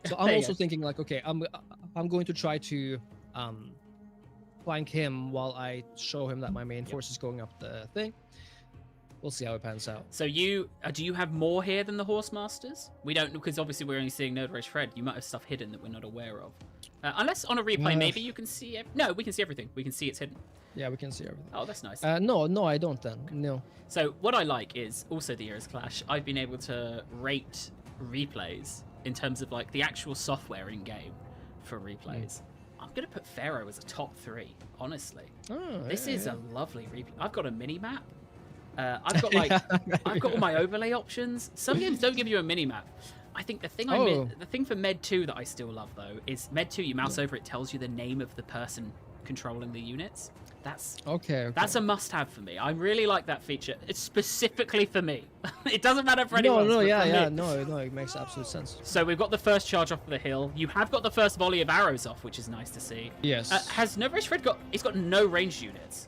So I'm also thinking like, okay, I'm going to try to flank him while I show him that my main force is going up the thing. We'll see how it pans out. So you do you have more here than the Horse Masters? We don't, because obviously we're only seeing Nerd Rage Fred. You might have stuff hidden that we're not aware of. Unless on a replay, maybe you can see it. No, we can see everything. We can see it's hidden. Yeah, we can see everything. Oh, that's nice. No, I don't then. No. So what I like is also the ERAS Clash. I've been able to rate replays in terms of like the actual software in game for replays. I'm gonna put PHARAOH as a top 3. Honestly, this is a lovely replay. I've got a mini map. I've got like I've got all my overlay options. Some games don't give you a mini map. I think the thing the thing for Med 2 that I still love though is Med 2. You mouse over, it tells you the name of the person controlling the units. That's okay. That's a must-have for me. I really like that feature. It's specifically for me. It doesn't matter for anyone. No, it makes absolute sense. So we've got the first charge off the hill. You have got the first volley of arrows off, which is nice to see. Yes. Has Nerd Rage Fred got? He's got no ranged units.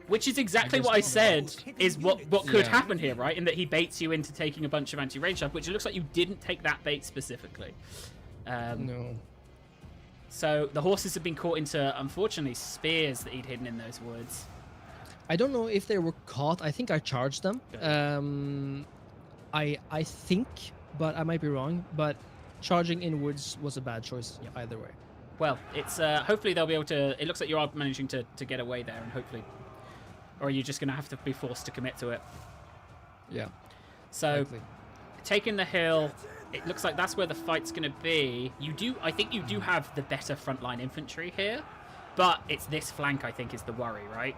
Which is exactly what I said is what could happen here, right? In that he baits you into taking a bunch of anti-range stuff, which it looks like you didn't take that bait specifically. No. So the horses have been caught into, unfortunately, spears that he'd hidden in those woods. I don't know if they were caught. I think I charged them. I think, but I might be wrong. But charging in woods was a bad choice either way. Well, it's hopefully they'll be able to. It looks like you are managing to get away there, and hopefully. Or are you just going to have to be forced to commit to it? Yeah. So, taking the hill, it looks like that's where the fight's going to be. I think you do have the better frontline infantry here, but it's this flank I think is the worry, right?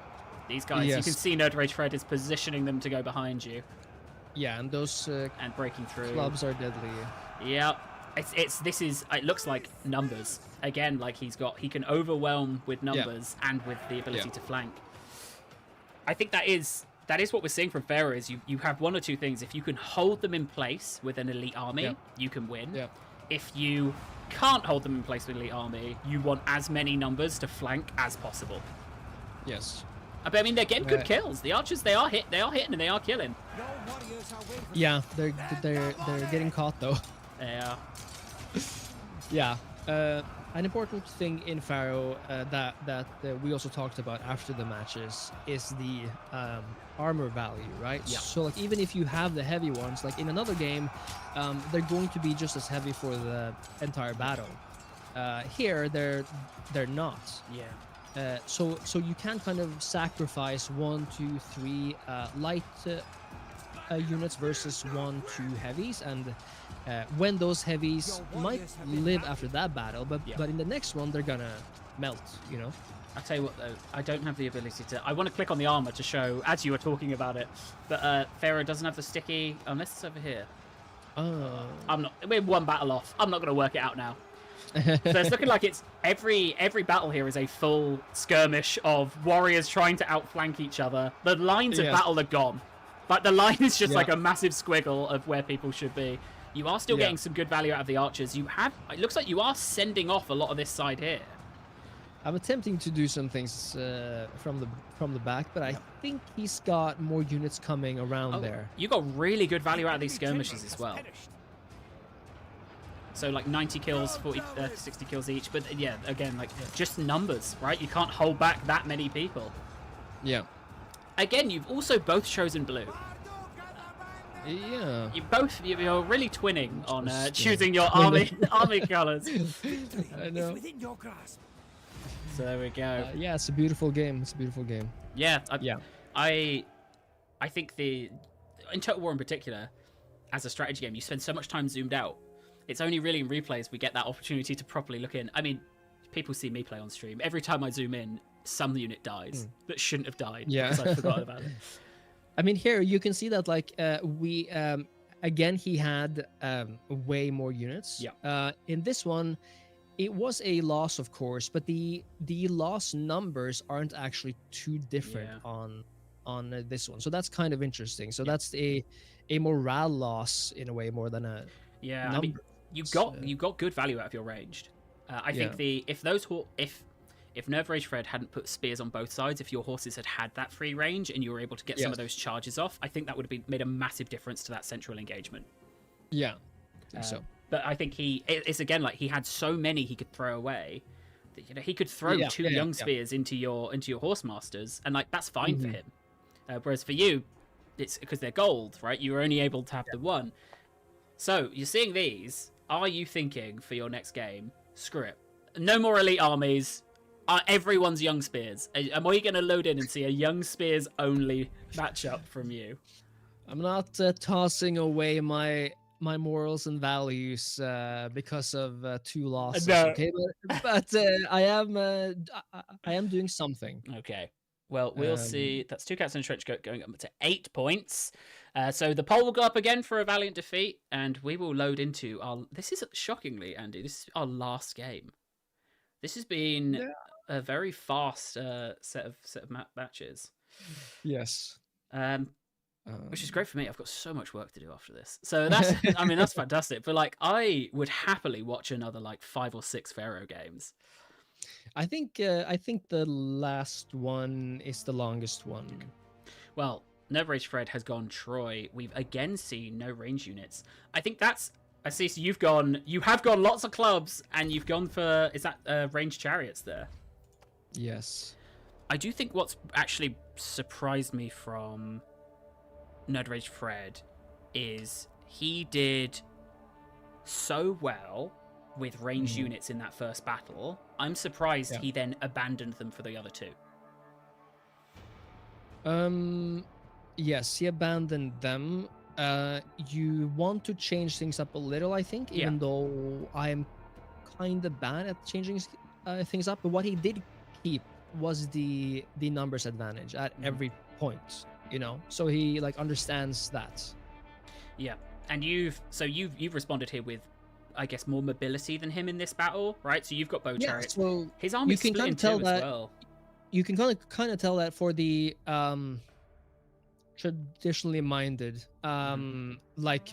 These guys, you can see Nerd Rage Fred is positioning them to go behind you. Yeah, and those and breaking through. Clubs are deadly. Yeah. It looks like numbers again. Like he can overwhelm with numbers and with the ability to flank. I think that is what we're seeing from PHARAOH is you have one or two things. If you can hold them in place with an elite army, you can win. Yeah. If you can't hold them in place with an elite army, you want as many numbers to flank as possible. Yes. But I mean, they're getting good kills. The archers, they are hitting and they are killing. Yeah, they're getting caught though. Yeah. Yeah. An important thing in Pharaoh that we also talked about after the matches is the armor value, right? Yeah. So like even if you have the heavy ones, like in another game, they're going to be just as heavy for the entire battle. Here they're not. Yeah. So you can kind of sacrifice 1, 2, 3 light units versus 1, 2 heavies, and when those heavies might live after that battle, but in the next one they're gonna melt, you know. I'll tell you what though, I don't have the ability to. I want to click on the armor to show, as you were talking about it, but Pharaoh doesn't have the sticky unless it's over here. I'm not. We're one battle off. I'm not going to work it out now. So it's looking like it's every battle here is a full skirmish of warriors trying to outflank each other. The lines of battle are gone. Like the line is just like a massive squiggle of where people should be. You are still getting some good value out of the archers. You have. It looks like you are sending off a lot of this side here. I'm attempting to do some things from the back, but I think he's got more units coming around there. You got really good value out of these skirmishes as well. So like 90 kills, 60 kills each. But yeah, again, like just numbers, right? You can't hold back that many people. Yeah. Again, you've also both chosen blue. Yeah. You're really twinning on choosing your army colors. I know. So there we go. Yeah, it's a beautiful game. It's a beautiful game. Yeah. I think in Total War in particular, as a strategy game, you spend so much time zoomed out. It's only really in replays we get that opportunity to properly look in. I mean, people see me play on stream. Every time I zoom in, some unit dies that shouldn't have died because I forgot about it. I mean, here you can see that like we again he had way more units. Yeah. In this one, it was a loss, of course, but the loss numbers aren't actually too different on this one. So that's kind of interesting. So that's a morale loss in a way more than a I mean, you got good value out of your ranged. I think if Nerve Rage Fred hadn't put spears on both sides, if your horses had that free range and you were able to get some of those charges off, I think that would have made a massive difference to that central engagement. Yeah, I think so. But I think it's again like he had so many he could throw away. That, he could throw two young spears into your horse masters, and like that's fine for him. Whereas for you, it's because they're gold, right? You were only able to have the one. So you're seeing these. Are you thinking for your next game? Screw it. No more elite armies. Everyone's young spears. Am I going to load in and see a young spears only matchup from you? I'm not tossing away my morals and values because of 2 losses. No. Okay, but I am doing something. Okay. Well, we'll see. That's 2 cats in a trench coat going up to 8 points. So the poll will go up again for a valiant defeat, and we will load into our. This is shockingly, Andy. This is our last game. This has been a very fast set of matches. Yes. Which is great for me. I've got so much work to do after this. So that's, I mean, that's fantastic. But like, I would happily watch another like 5 or 6 Pharaoh games. I think the last one is the longest one. Okay. Well, Nerve Rage Fred has gone Troy. We've again seen no range units. I think that's. I see. So you have gone lots of clubs, and you've gone for. Is that ranged chariots there? Yes. I do think what's actually surprised me from Nerve Rage Fred is he did so well with ranged units in that first battle. I'm surprised he then abandoned them for the other 2. Yes, he abandoned them. You want to change things up a little, I think, even though I'm kind of bad at changing things up. But what he did keep was the numbers advantage at every point, you know. So he like understands that. Yeah, and you've responded here with, I guess, more mobility than him in this battle, right? So you've got bow chariot. So his army's split in 2 as well. You can kind of tell that for the traditionally minded, like,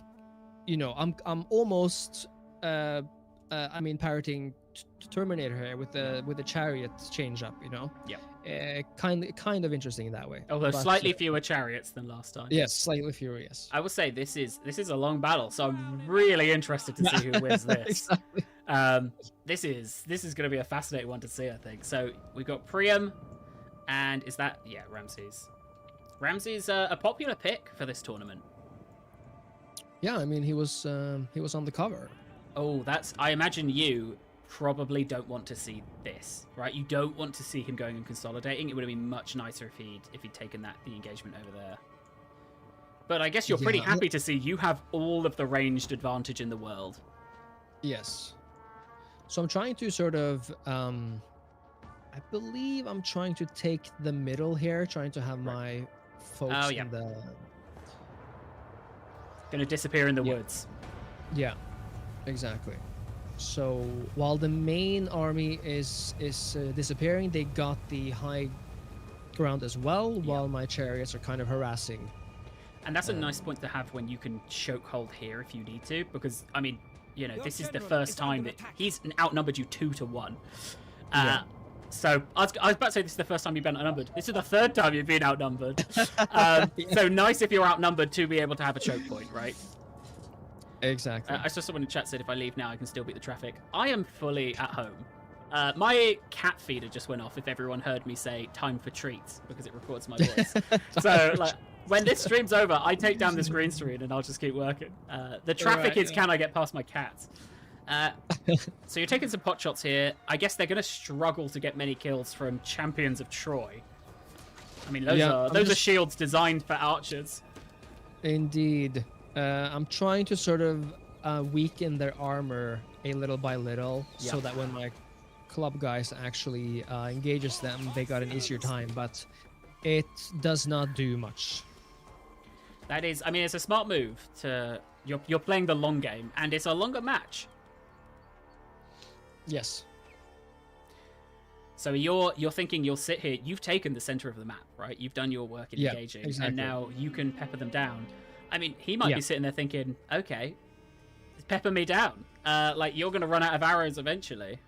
you know, I'm almost parroting Terminator here with the chariot change up, you know. Kind of interesting in that way. Although slightly fewer chariots than last time. Yes, slightly fewer. Yes. I will say this is a long battle, so I'm really interested to see who wins this. Exactly. This is going to be a fascinating one to see, I think. So we've got Priam, and is that Ramses? Ramses a popular pick for this tournament. Yeah, I mean he was on the cover. Oh, I imagine you probably don't want to see this, right? You don't want to see him going and consolidating. It would have been much nicer if he'd taken the engagement over there. But I guess you're pretty happy to see you have all of the ranged advantage in the world. Yes. So I'm trying to sort of, I believe I'm trying to take the middle here, trying to have my folks in the... Gonna disappear in the woods. Yeah, exactly. So while the main army is disappearing, they got the high ground as well, while my chariots are kind of harassing. And that's a nice point to have when you can choke hold here if you need to, because, I mean, you know, this is the first time that he's outnumbered you 2-1. So I was about to say this is the first time you've been outnumbered. This is the third time you've been outnumbered. So nice if you're outnumbered to be able to have a choke point, right? Exactly. I saw someone in chat said if I leave now, I can still beat the traffic. I am fully at home. My cat feeder just went off if everyone heard me say time for treats because it records my voice. So like when this stream's over, I take down this green screen and I'll just keep working. The traffic is can I get past my cats? So you're taking some pot shots here. I guess they're going to struggle to get many kills from champions of Troy. I mean, those are shields designed for archers. Indeed. I'm trying to sort of weaken their armor a little by little so that when my club guys actually engages them, they got an easier time, but it does not do much. That is, I mean, it's a smart move you're playing the long game, and it's a longer match. Yes. So you're thinking you'll sit here, you've taken the center of the map, right? You've done your work in engaging, exactly. And now you can pepper them down. I mean, he might be sitting there thinking, okay, pepper me down. Like, you're going to run out of arrows eventually.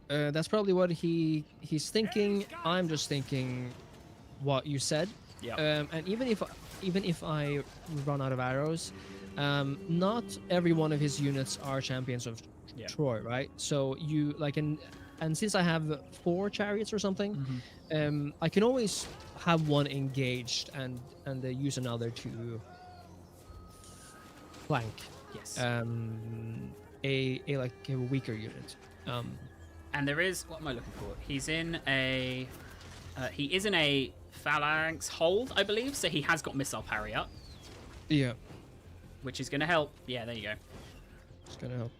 That's probably what he's thinking. I'm just thinking what you said. Yeah. And even if I run out of arrows, not every one of his units are champions of Troy, right? So you like and since I have 4 chariots or something, I can always have one engaged and use another to flank. Yes. A weaker unit. And there is, what am I looking for? He's in a he is in a phalanx hold, I believe. So he has got missile parry up. Yeah. Which is going to help. Yeah, there you go. It's going to help.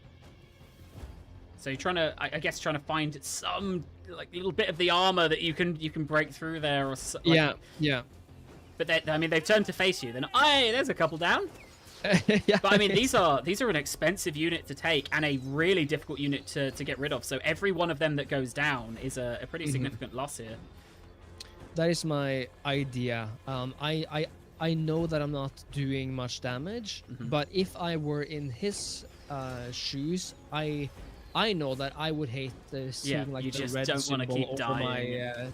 So you're trying to, I guess, trying to find some like little bit of the armor that you can break through there, or like, yeah. But I mean, they've turned to face you. Then, there's a couple down. Yeah. But I mean, these are an expensive unit to take and a really difficult unit to get rid of. So every one of them that goes down is a pretty significant loss here. That is my idea. I know that I'm not doing much damage, but if I were in his shoes, I know that I would hate seeing like the red don't want to keep over dying. my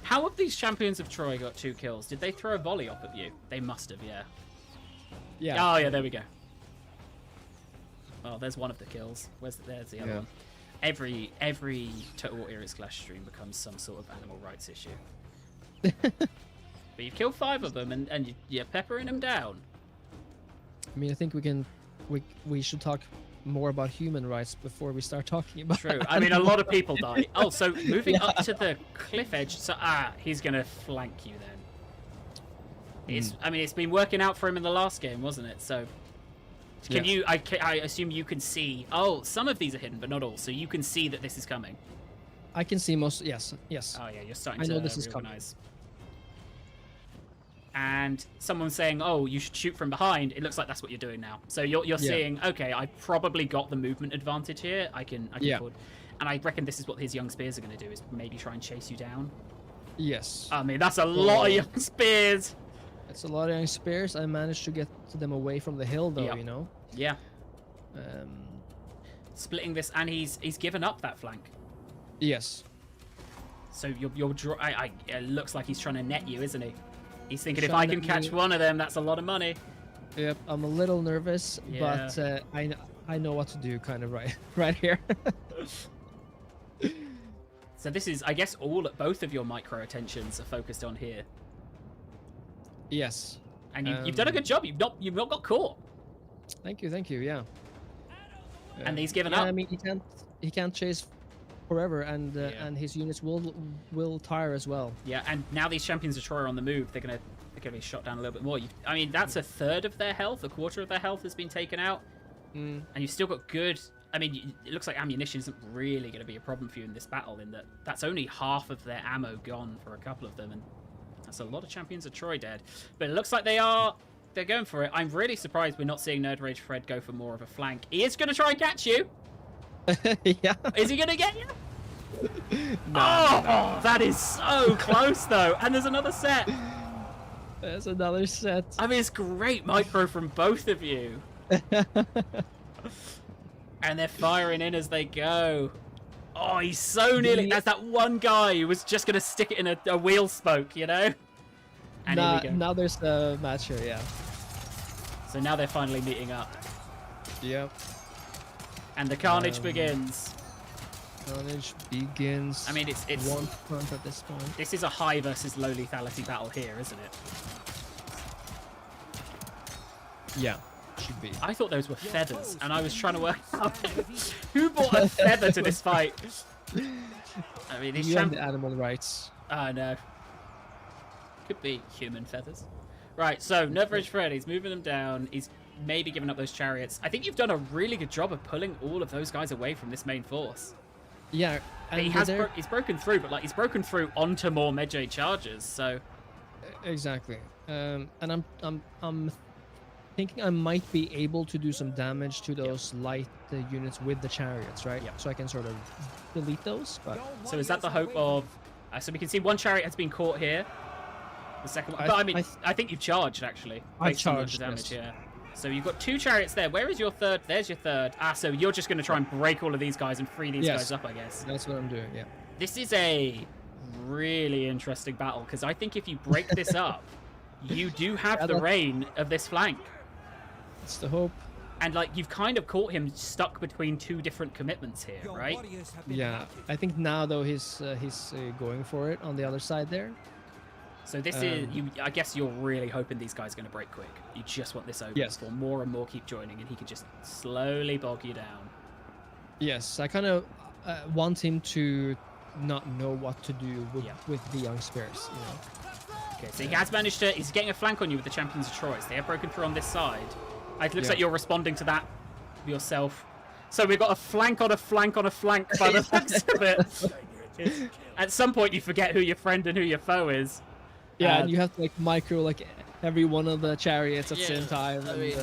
How have these champions of Troy got 2 kills? Did they throw a volley off at you? They must have, yeah. Yeah. Oh yeah, there we go. Oh, there's one of the kills. There's the other one. Every Total War ERAS Clash stream becomes some sort of animal rights issue. But you've killed 5 of them, and you're peppering them down. I mean, I think we should talk more about human rights before we start talking about. True. I mean, a lot of people die. Oh, so moving up to the cliff edge. So he's gonna flank you then. I mean, it's been working out for him in the last game, wasn't it? So can you? I assume you can see. Oh, some of these are hidden, but not all. So you can see that this is coming. I can see most. Yes. Oh yeah, you're starting I know to this is reorganize. And someone's saying, "Oh, you should shoot from behind." It looks like that's what you're doing now. So you're seeing, okay, I probably got the movement advantage here. I can afford. And I reckon this is what his young spears are going to do: is maybe try and chase you down. Yes. I mean, that's a lot of young spears. It's a lot of young spears. I managed to get them away from the hill, though. Yep. You know. Yeah. Splitting this, and he's given up that flank. Yes. So it looks like he's trying to net you, isn't he? He's thinking, if I can catch one of them, that's a lot of money. Yep, I'm a little nervous, but I know what to do, kind of right here. So this is, I guess, both of your micro attentions are focused on here. Yes. And you've done a good job. You've not got caught. Thank you. Yeah. And he's given up. I mean, he can't chase forever, and his units will tire as well. Yeah, and now these champions of Troy are on the move. They're gonna be shot down a little bit more. I mean, that's a third of their health. A quarter of their health has been taken out, and you've still got good. I mean, it looks like ammunition isn't really going to be a problem for you in this battle. In that's only half of their ammo gone for a couple of them, and that's a lot of champions of Troy dead. But it looks like they're going for it. I'm really surprised we're not seeing Nerd Rage Fred go for more of a flank. He is going to try and catch you. Yeah. Is he going to get you? No. That is so close, though. And there's another set. There's another set. I mean, it's great micro from both of you. And they're firing in as they go. Oh, he's so nearly. That's that one guy who was just going to stick it in a wheel spoke, you know? And here we go. Now there's a match here, yeah. So now they're finally meeting up. Yep. And the carnage begins. Carnage begins. I mean, it's one front at this point. This is a high versus low lethality battle here, isn't it? Yeah, should be. I thought those were feathers, and I was trying to work out who brought a feather to this fight. I mean, these the animal rights. No. Could be human feathers. Right, so Nerd Rage Fred, he's moving them down. He's maybe giving up those chariots. I think you've done a really good job of pulling all of those guys away from this main force. Yeah, and he's broken through, but like he's broken through onto more Medjay charges. So exactly, and I'm thinking I might be able to do some damage to those light units with the chariots, right? So I can sort of delete those. But so is that the hope of? So we can see one chariot has been caught here. The second one, but I mean, I think you've charged actually. I charged the damage, yes. yeah. So you've got two chariots there. Where is your third? There's your third. So you're just going to try and break all of these guys and free these guys up, I guess. That's what I'm doing, yeah. This is a really interesting battle, because I think if you break this up, you do have the reign of this flank. It's the hope. And, like, you've kind of caught him stuck between two different commitments here, right? Yeah. I think now, though, he's going for it on the other side there. So this is, I guess you're really hoping these guys are going to break quick. You just want this over before more and more keep joining, and he can just slowly bog you down. Yes, I kind of want him to not know what to do with the young spears, you know. Okay, so he has managed to, he's getting a flank on you with the champions of Troy. They have broken through on this side. It looks like you're responding to that yourself. So we've got a flank on a flank on a flank by the looks of it. At some point you forget who your friend and who your foe is. Yeah, and you have to like micro like every one of the chariots at the same time. I mean,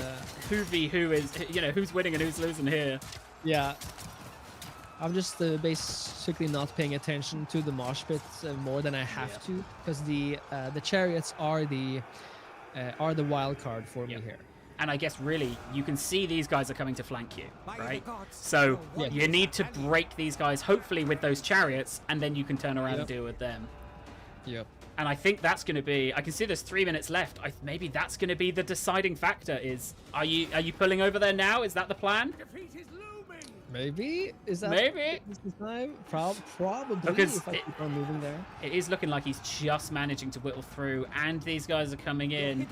who is, you know, who's winning and who's losing here. Yeah. I'm just basically not paying attention to the mosh pits more than I have to, because the chariots are the wild card for me here. And I guess really you can see these guys are coming to flank you, right? So you need to break these guys, hopefully with those chariots, and then you can turn around and deal with them. Yep. And I think that's going to be, I can see there's 3 minutes left. Maybe that's going to be the deciding factor is, are you pulling over there now? Is that the plan? Maybe? Is that maybe the time? Probably, because if I keep on moving there. It is looking like he's just managing to whittle through, and these guys are coming in.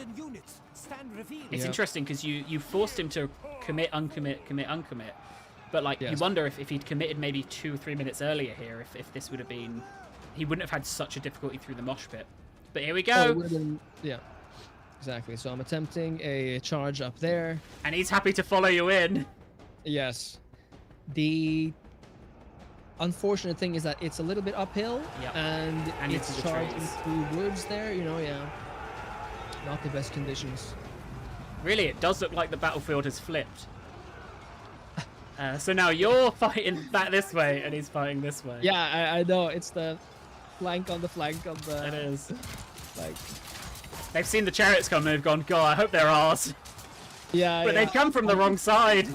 It's interesting because you forced him to commit, uncommit, commit, uncommit. But like you wonder if he'd committed maybe 2 or 3 minutes earlier here, if this would have been, he wouldn't have had such a difficulty through the mosh pit. But here we go. Yeah, exactly. So I'm attempting a charge up there. And he's happy to follow you in. Yes. The unfortunate thing is that it's a little bit uphill, and it's charging through woods there, you know, not the best conditions. Really, it does look like the battlefield has flipped. So now you're fighting back this way, and he's fighting this way. Yeah, I know. It's the flank on the flank of the... It is. Like... They've seen the chariots come, and they've gone, God, I hope they're ours. Yeah, but they've come from the wrong side.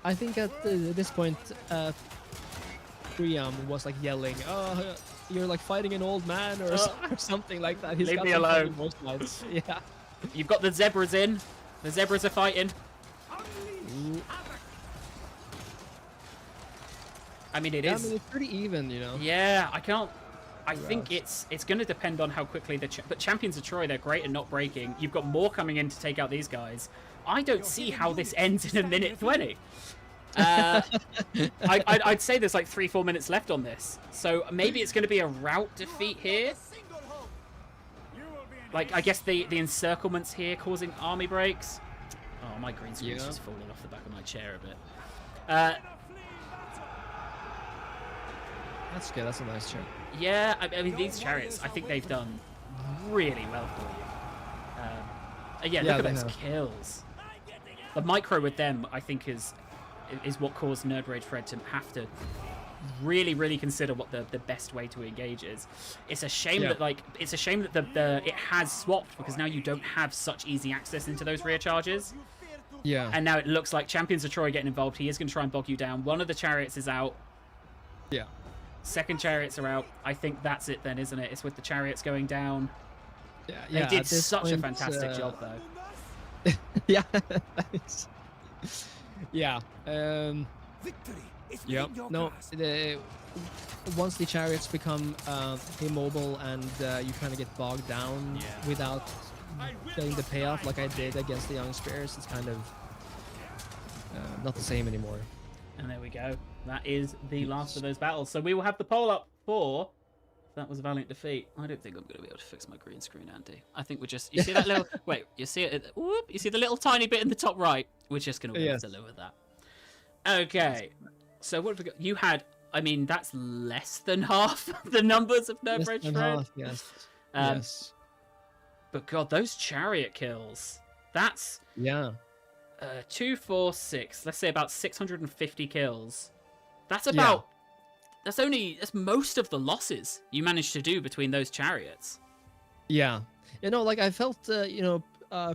I think at this point, Priam was like yelling, "Oh, you're like fighting an old man," or something like that. Leave me alone. Yeah. You've got the zebras in. The zebras are fighting. I mean, it Yeah, is. I mean, it's pretty even, you know. Yeah, I can't. I think Throughout. it's going to depend on how quickly but Champions of Troy, they're great at not breaking. You've got more coming in to take out these guys. I don't see how this ends in a minute 20. I'd say there's like 3-4 minutes left on this, so maybe it's going to be a route defeat here. Like, I guess the encirclements here causing army breaks. Oh, my green screen's just falling off the back of my chair a bit. That's good. That's a nice chair. Yeah, I mean, these chariots, I think they've done really well for you. Yeah, look at those kills. The micro with them, I think, is what caused Nerd Rage Fred to have to really, really consider what the best way to engage is. It's a shame that it has swapped, because now you don't have such easy access into those rear charges. Yeah. And now it looks like Champions of Troy getting involved. He is going to try and bog you down. One of the chariots is out. Yeah. Second chariots are out. I think that's it then, isn't it? It's with the chariots going down. Yeah, they did such a fantastic job, though. Yeah. Yeah. Yeah. No. Once the chariots become immobile and you kind of get bogged down without getting the payoff, like I did against the Young Spears, it's kind of not the same anymore. And there we go. That is the last of those battles. So we will have the poll up for... That was a valiant defeat. I don't think I'm going to be able to fix my green screen, Andy. I think we're just... You see that little... Wait, you see it? Whoop, you see the little tiny bit in the top right? We're just going to be able to deliver that. Okay. So what have we got? You had... I mean, that's less than half the numbers of Nerd Rage Fred. Yes. Yes. But God, those chariot kills. That's... Yeah. 2, 4, 6. Let's say about 650 kills. That's about... That's most of the losses you managed to do between those chariots. Yeah. You know, like I felt,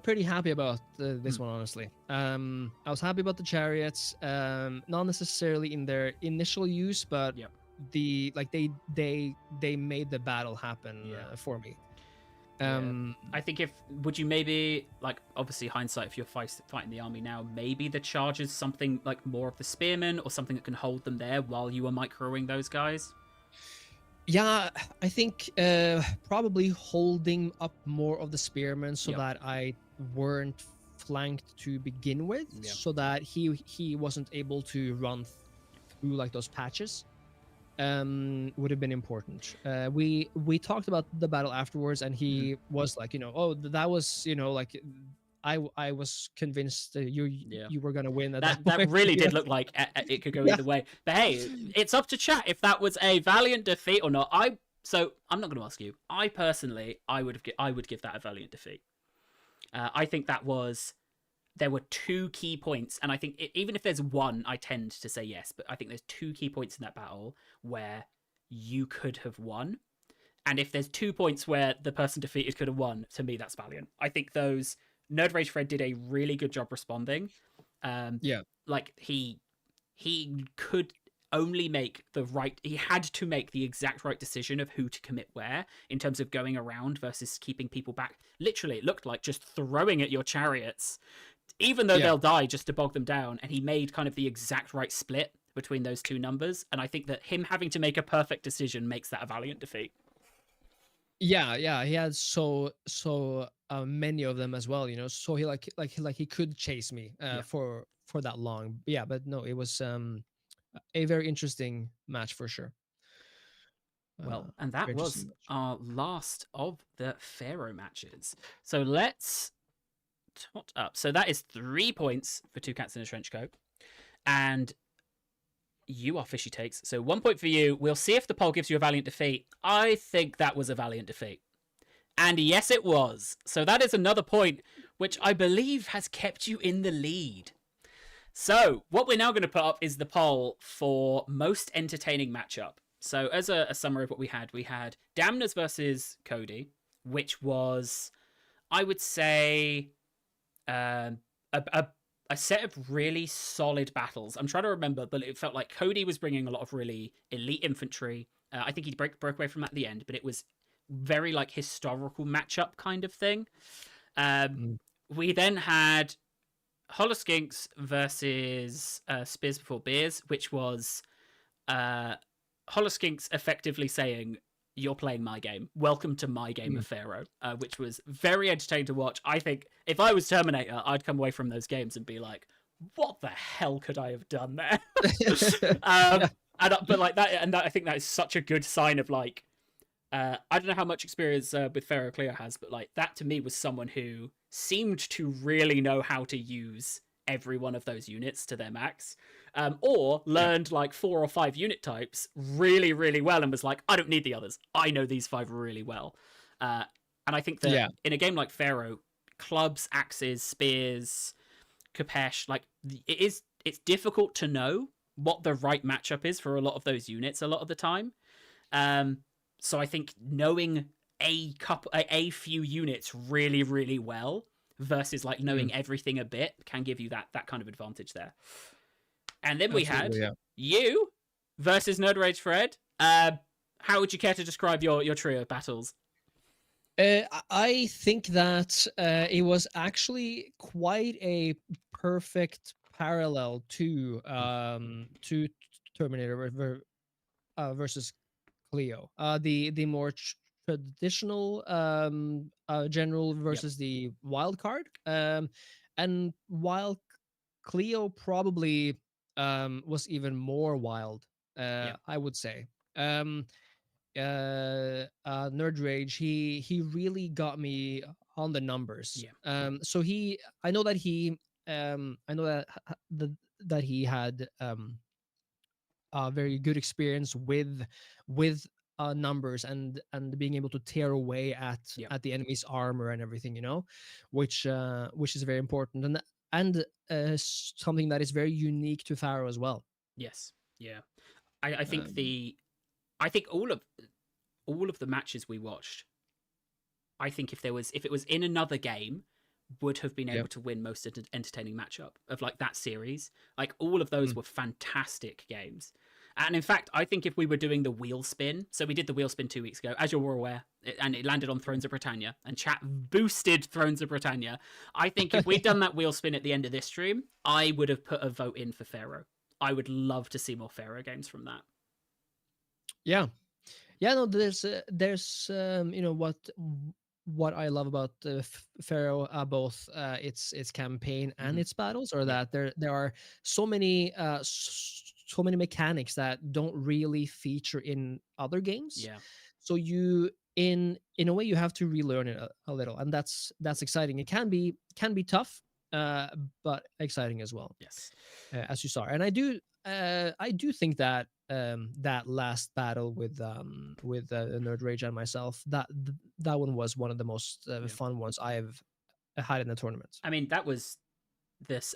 pretty happy about this one, honestly. I was happy about the chariots, not necessarily in their initial use, but they made the battle happen for me. I think would you maybe, like, obviously hindsight, if you're fighting the army now, maybe the charge is something like more of the spearmen or something that can hold them there while you are microing those guys? Yeah, I think probably holding up more of the spearmen so that I weren't flanked to begin with, so that he wasn't able to run through like those patches. Would have been important. We talked about the battle afterwards, and he was like, that was, like I was convinced that you were gonna win. That really did look like it could go either way. But hey, it's up to chat if that was a valiant defeat or not. So I'm not going to ask you. I personally, I would give that a valiant defeat. I think there were 2 key points, and I think even if there's one, I tend to say yes, but I think there's 2 key points in that battle where you could have won. And if there's 2 points where the person defeated could have won, to me, that's valiant. I think those... Nerd Rage Fred did a really good job responding. Like, he could only make he had to make the exact right decision of who to commit where in terms of going around versus keeping people back. Literally, it looked like just throwing at your chariots, even though they'll die, just to bog them down. And he made kind of the exact right split between those 2 numbers. And I think that him having to make a perfect decision makes that a valiant defeat. Yeah, he had so many of them as well, so he he could chase me for that long. But no, it was a very interesting match for sure. Well, and that was our last of the PHARAOH matches. So let's tot up. So that is 3 points for 2 Cats in a Trench Coat. And you are Fishy Takes. So 1 point for you. We'll see if the poll gives you a valiant defeat. I think that was a valiant defeat. And yes, it was. So that is another point, which I believe has kept you in the lead. So what we're now going to put up is the poll for most entertaining matchup. So as a summary of what we had Damners versus Cody, which was, I would say, a set of really solid battles. I'm trying to remember, but it felt like Cody was bringing a lot of really elite infantry. I think he broke away from that at the end, but it was very like historical matchup kind of thing. We then had Holoskinks versus Spears Before Beers, which was, Holoskinks effectively saying, "You're playing my game. Welcome to my game of Pharaoh," which was very entertaining to watch. I think if I was Terminator, I'd come away from those games and be like, "What the hell could I have done there?" Yeah. But like that, and that, I think that is such a good sign of like, I don't know how much experience with Pharaoh Cleo has, but like that to me was someone who seemed to really know how to use every one of those units to their max, or learned like 4 or 5 unit types really, really well and was like, I don't need the others. I know these 5 really well. And I think that in a game like Pharaoh, clubs, axes, spears, Kapesh, like it's difficult to know what the right matchup is for a lot of those units a lot of the time. So I think knowing a few units really, really well versus like knowing everything a bit can give you that kind of advantage there. And then we had you versus Nerd Rage Fred. How would you care to describe your trio battles? I think that it was actually quite a perfect parallel to Terminator versus Cleo. The more traditional general versus the wild card. And while Cleo probably was even more wild, I would say. Nerd Rage, he really got me on the numbers. So I know that that he had a very good experience with numbers and being able to tear away at the enemy's armor and everything, which is very important and something that is very unique to Pharaoh as well. Yes, yeah. I think I think all of the matches we watched, I think if it was in another game, would have been able to win most entertaining matchup of like that series. Like all of those were fantastic games. And in fact, I think if we were doing the wheel spin, so we did the wheel spin 2 weeks ago, as you're aware, and it landed on Thrones of Britannia, and chat boosted Thrones of Britannia. I think if we'd done that wheel spin at the end of this stream, I would have put a vote in for Pharaoh. I would love to see more Pharaoh games from that. Yeah, no, there's what I love about Pharaoh, both its campaign and its battles, are that there are so many mechanics that don't really feature in other games. Yeah. So you in a way you have to relearn it a little, and that's exciting. It can be tough, but exciting as well. Yes. As you saw, and I do think that that last battle with Nerd Rage and myself, that one was one of the most fun ones I've had in the tournament. I mean, that was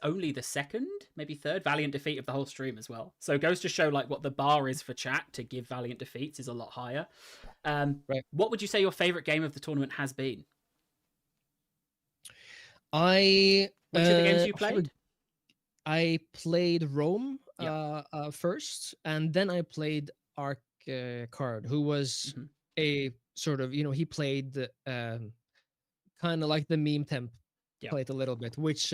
only the second, maybe third Valiant defeat of the whole stream as well. So it goes to show like what the bar is for chat to give Valiant defeats is a lot higher. Right. What would you say your favorite game of the tournament has been? Which of the games you played? I played Rome first, and then I played Arc Card, who was a sort of, he played kind of like the meme temp played a little bit, which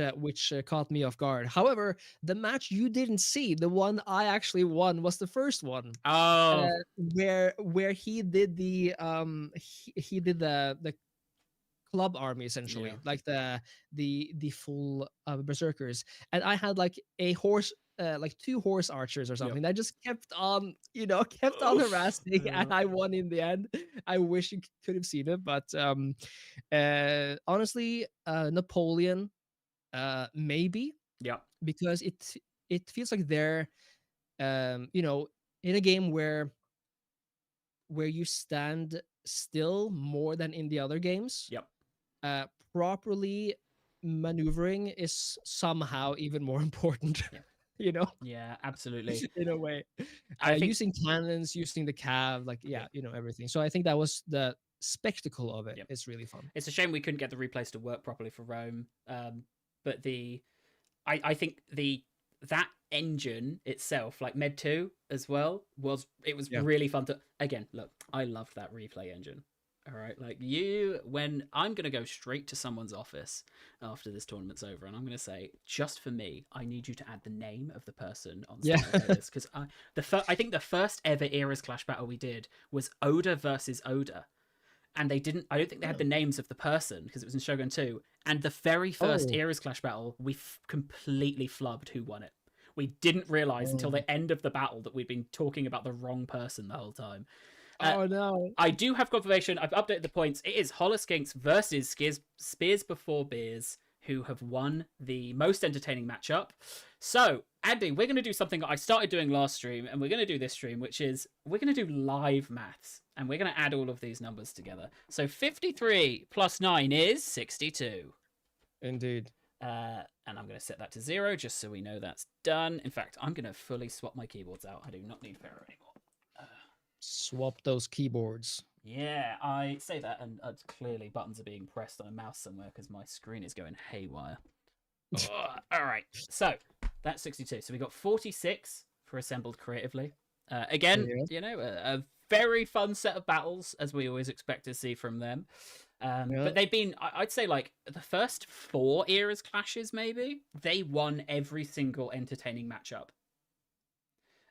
caught me off guard. However, the match you didn't see, the one I actually won, was the first one. Oh, where he did the he did the club army essentially, like the full berserkers, and I had like a horse, like 2 horse archers or something that just kept on harassing, and I won in the end. I wish you could have seen it, but honestly, Napoleon, maybe, because it feels like they're in a game where you stand still more than in the other games. Properly maneuvering is somehow even more important. Yeah, absolutely. In a way, using cannons, using the cav, like everything. So I think that was the spectacle of it. It's really fun. It's a shame we couldn't get the replays to work properly for Rome, but I think that engine itself, like Med 2 as well, was really fun to. Again, look, I loved that replay engine. All right, like when I'm gonna go straight to someone's office after this tournament's over, and I'm gonna say, just for me, I need you to add the name of the person on Yeah. simultaneous, because I think the first ever Eras Clash battle we did was Oda versus Oda, and I don't think they had the names of the person because it was in Shogun 2. And the very first Eras Clash battle, we completely flubbed who won it. We didn't realize until the end of the battle that we'd been talking about the wrong person the whole time. Oh no! I do have confirmation. I've updated the points. It is Holoskinks versus Spears Before Beers, who have won the most entertaining matchup. So, Andy, we're going to do something that I started doing last stream, and we're going to do this stream, which is we're going to do live maths, and we're going to add all of these numbers together. So 53 plus 9 is 62. Indeed. And I'm going to set that to 0 just so we know that's done. In fact, I'm going to fully swap my keyboards out. I do not need PHARAOH anymore. Swap those keyboards. Yeah, I say that, and clearly buttons are being pressed on a mouse somewhere because my screen is going haywire. All right, so that's 62. So we got 46 for Assembled Creatively. Again, you know, a very fun set of battles, as we always expect to see from them. But they've been, I'd say, like the first 4 Eras clashes, maybe they won every single entertaining matchup.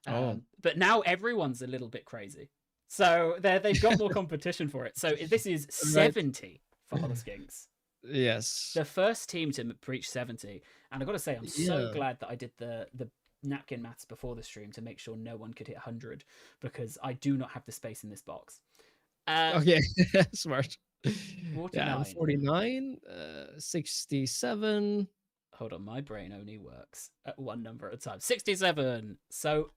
But now everyone's a little bit crazy, so they've got more competition for it. So this is 70 for Holoskinks. Yes, the first team to reach 70, and I've got to say, I'm so glad that I did the napkin maths before the stream to make sure no one could hit 100, because I do not have the space in this box. Okay, smart. 49. Yeah, 49, 67. Hold on, my brain only works at one number at a time. 67. So,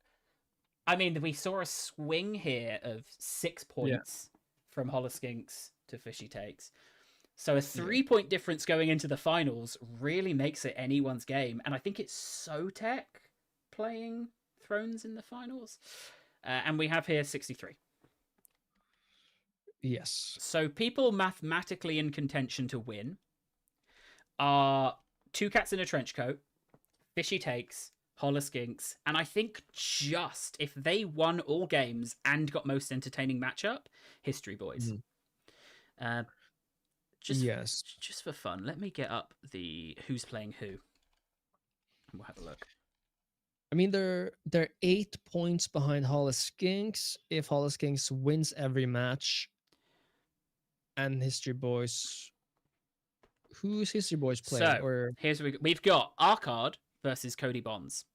I mean, we saw a swing here of 6 points from Holoskinks to Fishy Takes. So a 3-point difference going into the finals really makes it anyone's game. And I think it's Sotek playing Thrones in the finals. And we have here 63. Yes. So people mathematically in contention to win are Two Cats in a Trench Coat, Fishy Takes, Holoskinks, and I think just if they won all games and got most entertaining matchup, History Boys. Just for fun, let me get up the who's playing who, and we'll have a look. I mean, they're 8 points behind Holoskinks if Holoskinks wins every match. And History Boys, who's History Boys playing? So here's what we've got: Arcard versus Cody Bonds.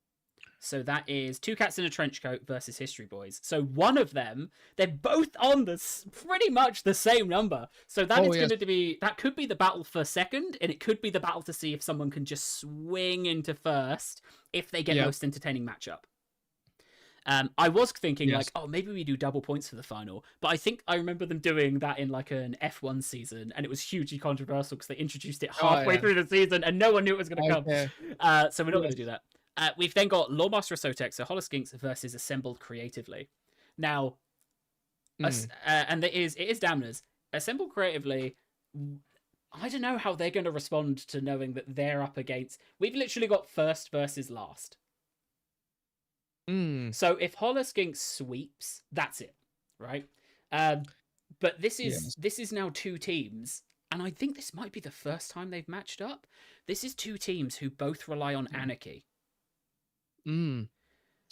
So that is Two Cats in a Trench Coat versus History Boys. So one of them, they're both on pretty much the same number. So that is going to be, that could be the battle for second, and it could be the battle to see if someone can just swing into first if they get most entertaining matchup. I was thinking like, oh, maybe we do double points for the final, but I think I remember them doing that in like an F1 season, and it was hugely controversial because they introduced it halfway through the season, and no one knew it was going to come. So we're not going to do that. We've then got Lawmaster of Sotek, so Holoskinks versus Assembled Creatively. Now, and it is Damners. Assembled Creatively, I don't know how they're going to respond to knowing that they're up against... We've literally got first versus last. So if Holoskinks sweeps, that's it, right? But this is now 2 teams, and I think this might be the first time they've matched up. This is 2 teams who both rely on Anarchy.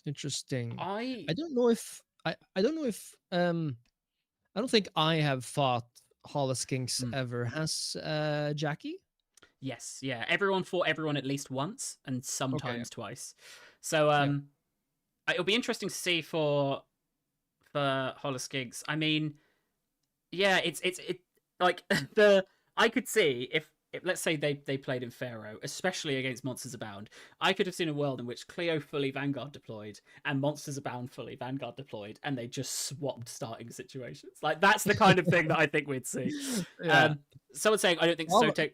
Interesting. I don't know if I don't think I have fought Holoskinks ever. Has Jackie? Yes, yeah. Everyone fought everyone at least once, and sometimes twice. So it'll be interesting to see for Holoskinks. I mean, yeah, it's like I could see if let's say they played in PHARAOH, especially against Monsters Abound, I could have seen a world in which Cleo fully Vanguard deployed and Monsters Abound fully Vanguard deployed, and they just swapped starting situations. Like, that's the kind of thing that I think we'd see. Someone saying, I don't think Sotek...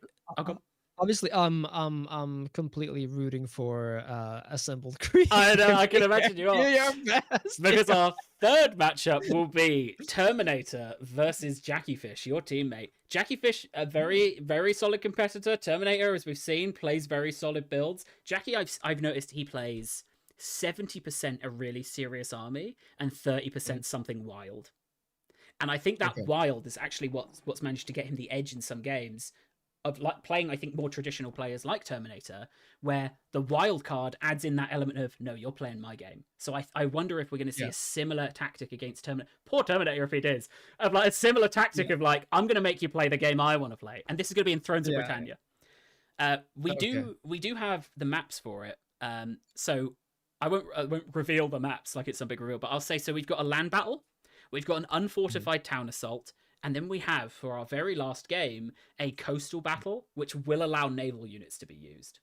Obviously, I'm completely rooting for Assembled Creed. I know, I can imagine you are. You're best. Because our third matchup will be Terminator versus Jackyfish, your teammate. Jackyfish, a very, very solid competitor. Terminator, as we've seen, plays very solid builds. Jackie, I've noticed he plays 70% a really serious army and 30% something wild. And I think that Okay. wild is actually what's managed to get him the edge in some games of like playing, I think, more traditional players like Terminator, where the wild card adds in that element of, no, you're playing my game. So I wonder if we're going to see a similar tactic against Terminator. Poor Terminator, if it is. Of like a similar tactic of like, I'm going to make you play the game I want to play. And this is going to be in Thrones of Britannia. We do have the maps for it. So I won't reveal the maps like it's some big reveal, but I'll say, so we've got a land battle, we've got an unfortified town assault, and then we have, for our very last game, a coastal battle, which will allow naval units to be used.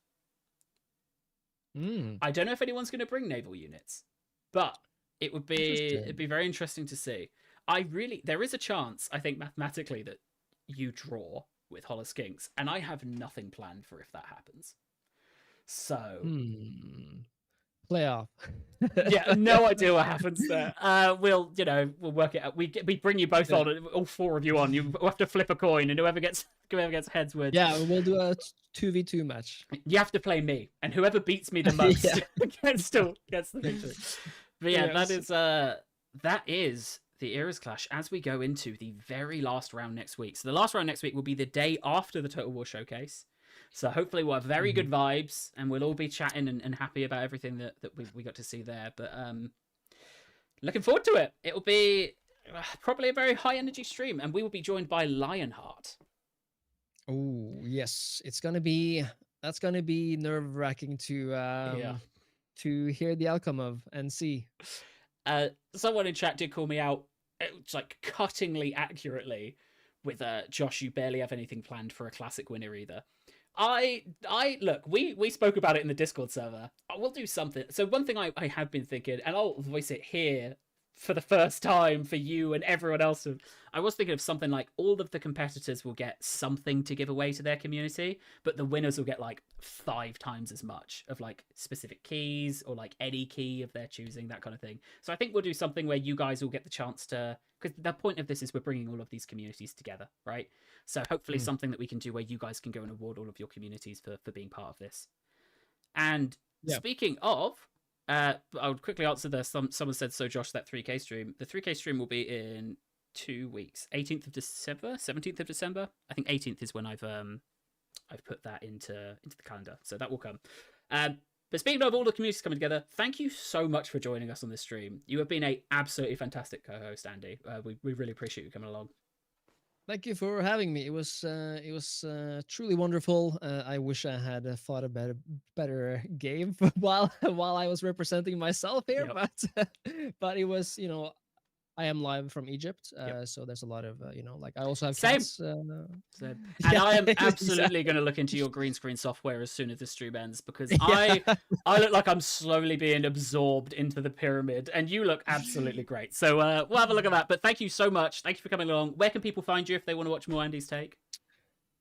I don't know if anyone's going to bring naval units, but it'd be very interesting to see. There is a chance, I think, mathematically, that you draw with Hollow Skinks, and I have nothing planned for if that happens. So playoff. Yeah, no idea what happens there. We'll work it out. We bring you both on, all four of you on. You have to flip a coin, and whoever gets heads wins. Yeah, we'll do a 2v2 match. You have to play me, and whoever beats me the most gets the victory. But yeah, that is the Eras Clash as we go into the very last round next week. So the last round next week will be the day after the Total War Showcase. So hopefully we'll have very good vibes, and we'll all be chatting and happy about everything that we got to see there. But looking forward to it. It will be probably a very high energy stream, and we will be joined by Lionheart. Oh yes, that's gonna be nerve-wracking to hear the outcome of and see. Someone in chat did call me out, it's like cuttingly accurately, with Josh, you barely have anything planned for a classic winner either. I look, we spoke about it in the Discord server. I will do something. So one thing I have been thinking, and I'll voice it here for the first time for you and everyone else. I was thinking of something like all of the competitors will get something to give away to their community, but the winners will get like 5 times as much of like specific keys or like any key of their choosing, that kind of thing. So I think we'll do something where you guys will get the chance to, because the point of this is we're bringing all of these communities together, right? So hopefully something that we can do where you guys can go and award all of your communities for being part of this. And speaking of, I'll quickly answer this. Someone said, so Josh, that 3K stream. The 3K stream will be in 2 weeks, 18th of December, 17th of December. I think 18th is when I've put that into the calendar, so that will come. But speaking of all the communities coming together, thank you so much for joining us on this stream. You have been a absolutely fantastic co-host, Andy. We really appreciate you coming along. Thank you for having me. It was truly wonderful. I wish I had thought a better game while I was representing myself here, but it was, I am live from Egypt, so there's a lot of like I also have cats. And I am absolutely going to look into your green screen software as soon as the stream ends, because I look like I'm slowly being absorbed into the pyramid, and you look absolutely great. So we'll have a look at that. But thank you so much. Thank you for coming along. Where can people find you if they want to watch more Andy's Take?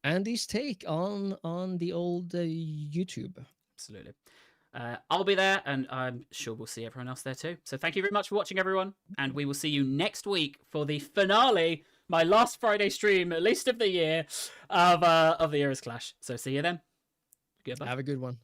Andy's Take on the old YouTube. Absolutely. I'll be there, and I'm sure we'll see everyone else there too. So thank you very much for watching, everyone, and we will see you next week for the finale, my last Friday stream, at least of the year, of the Eras Clash. So see you then. Goodbye. Have a good one.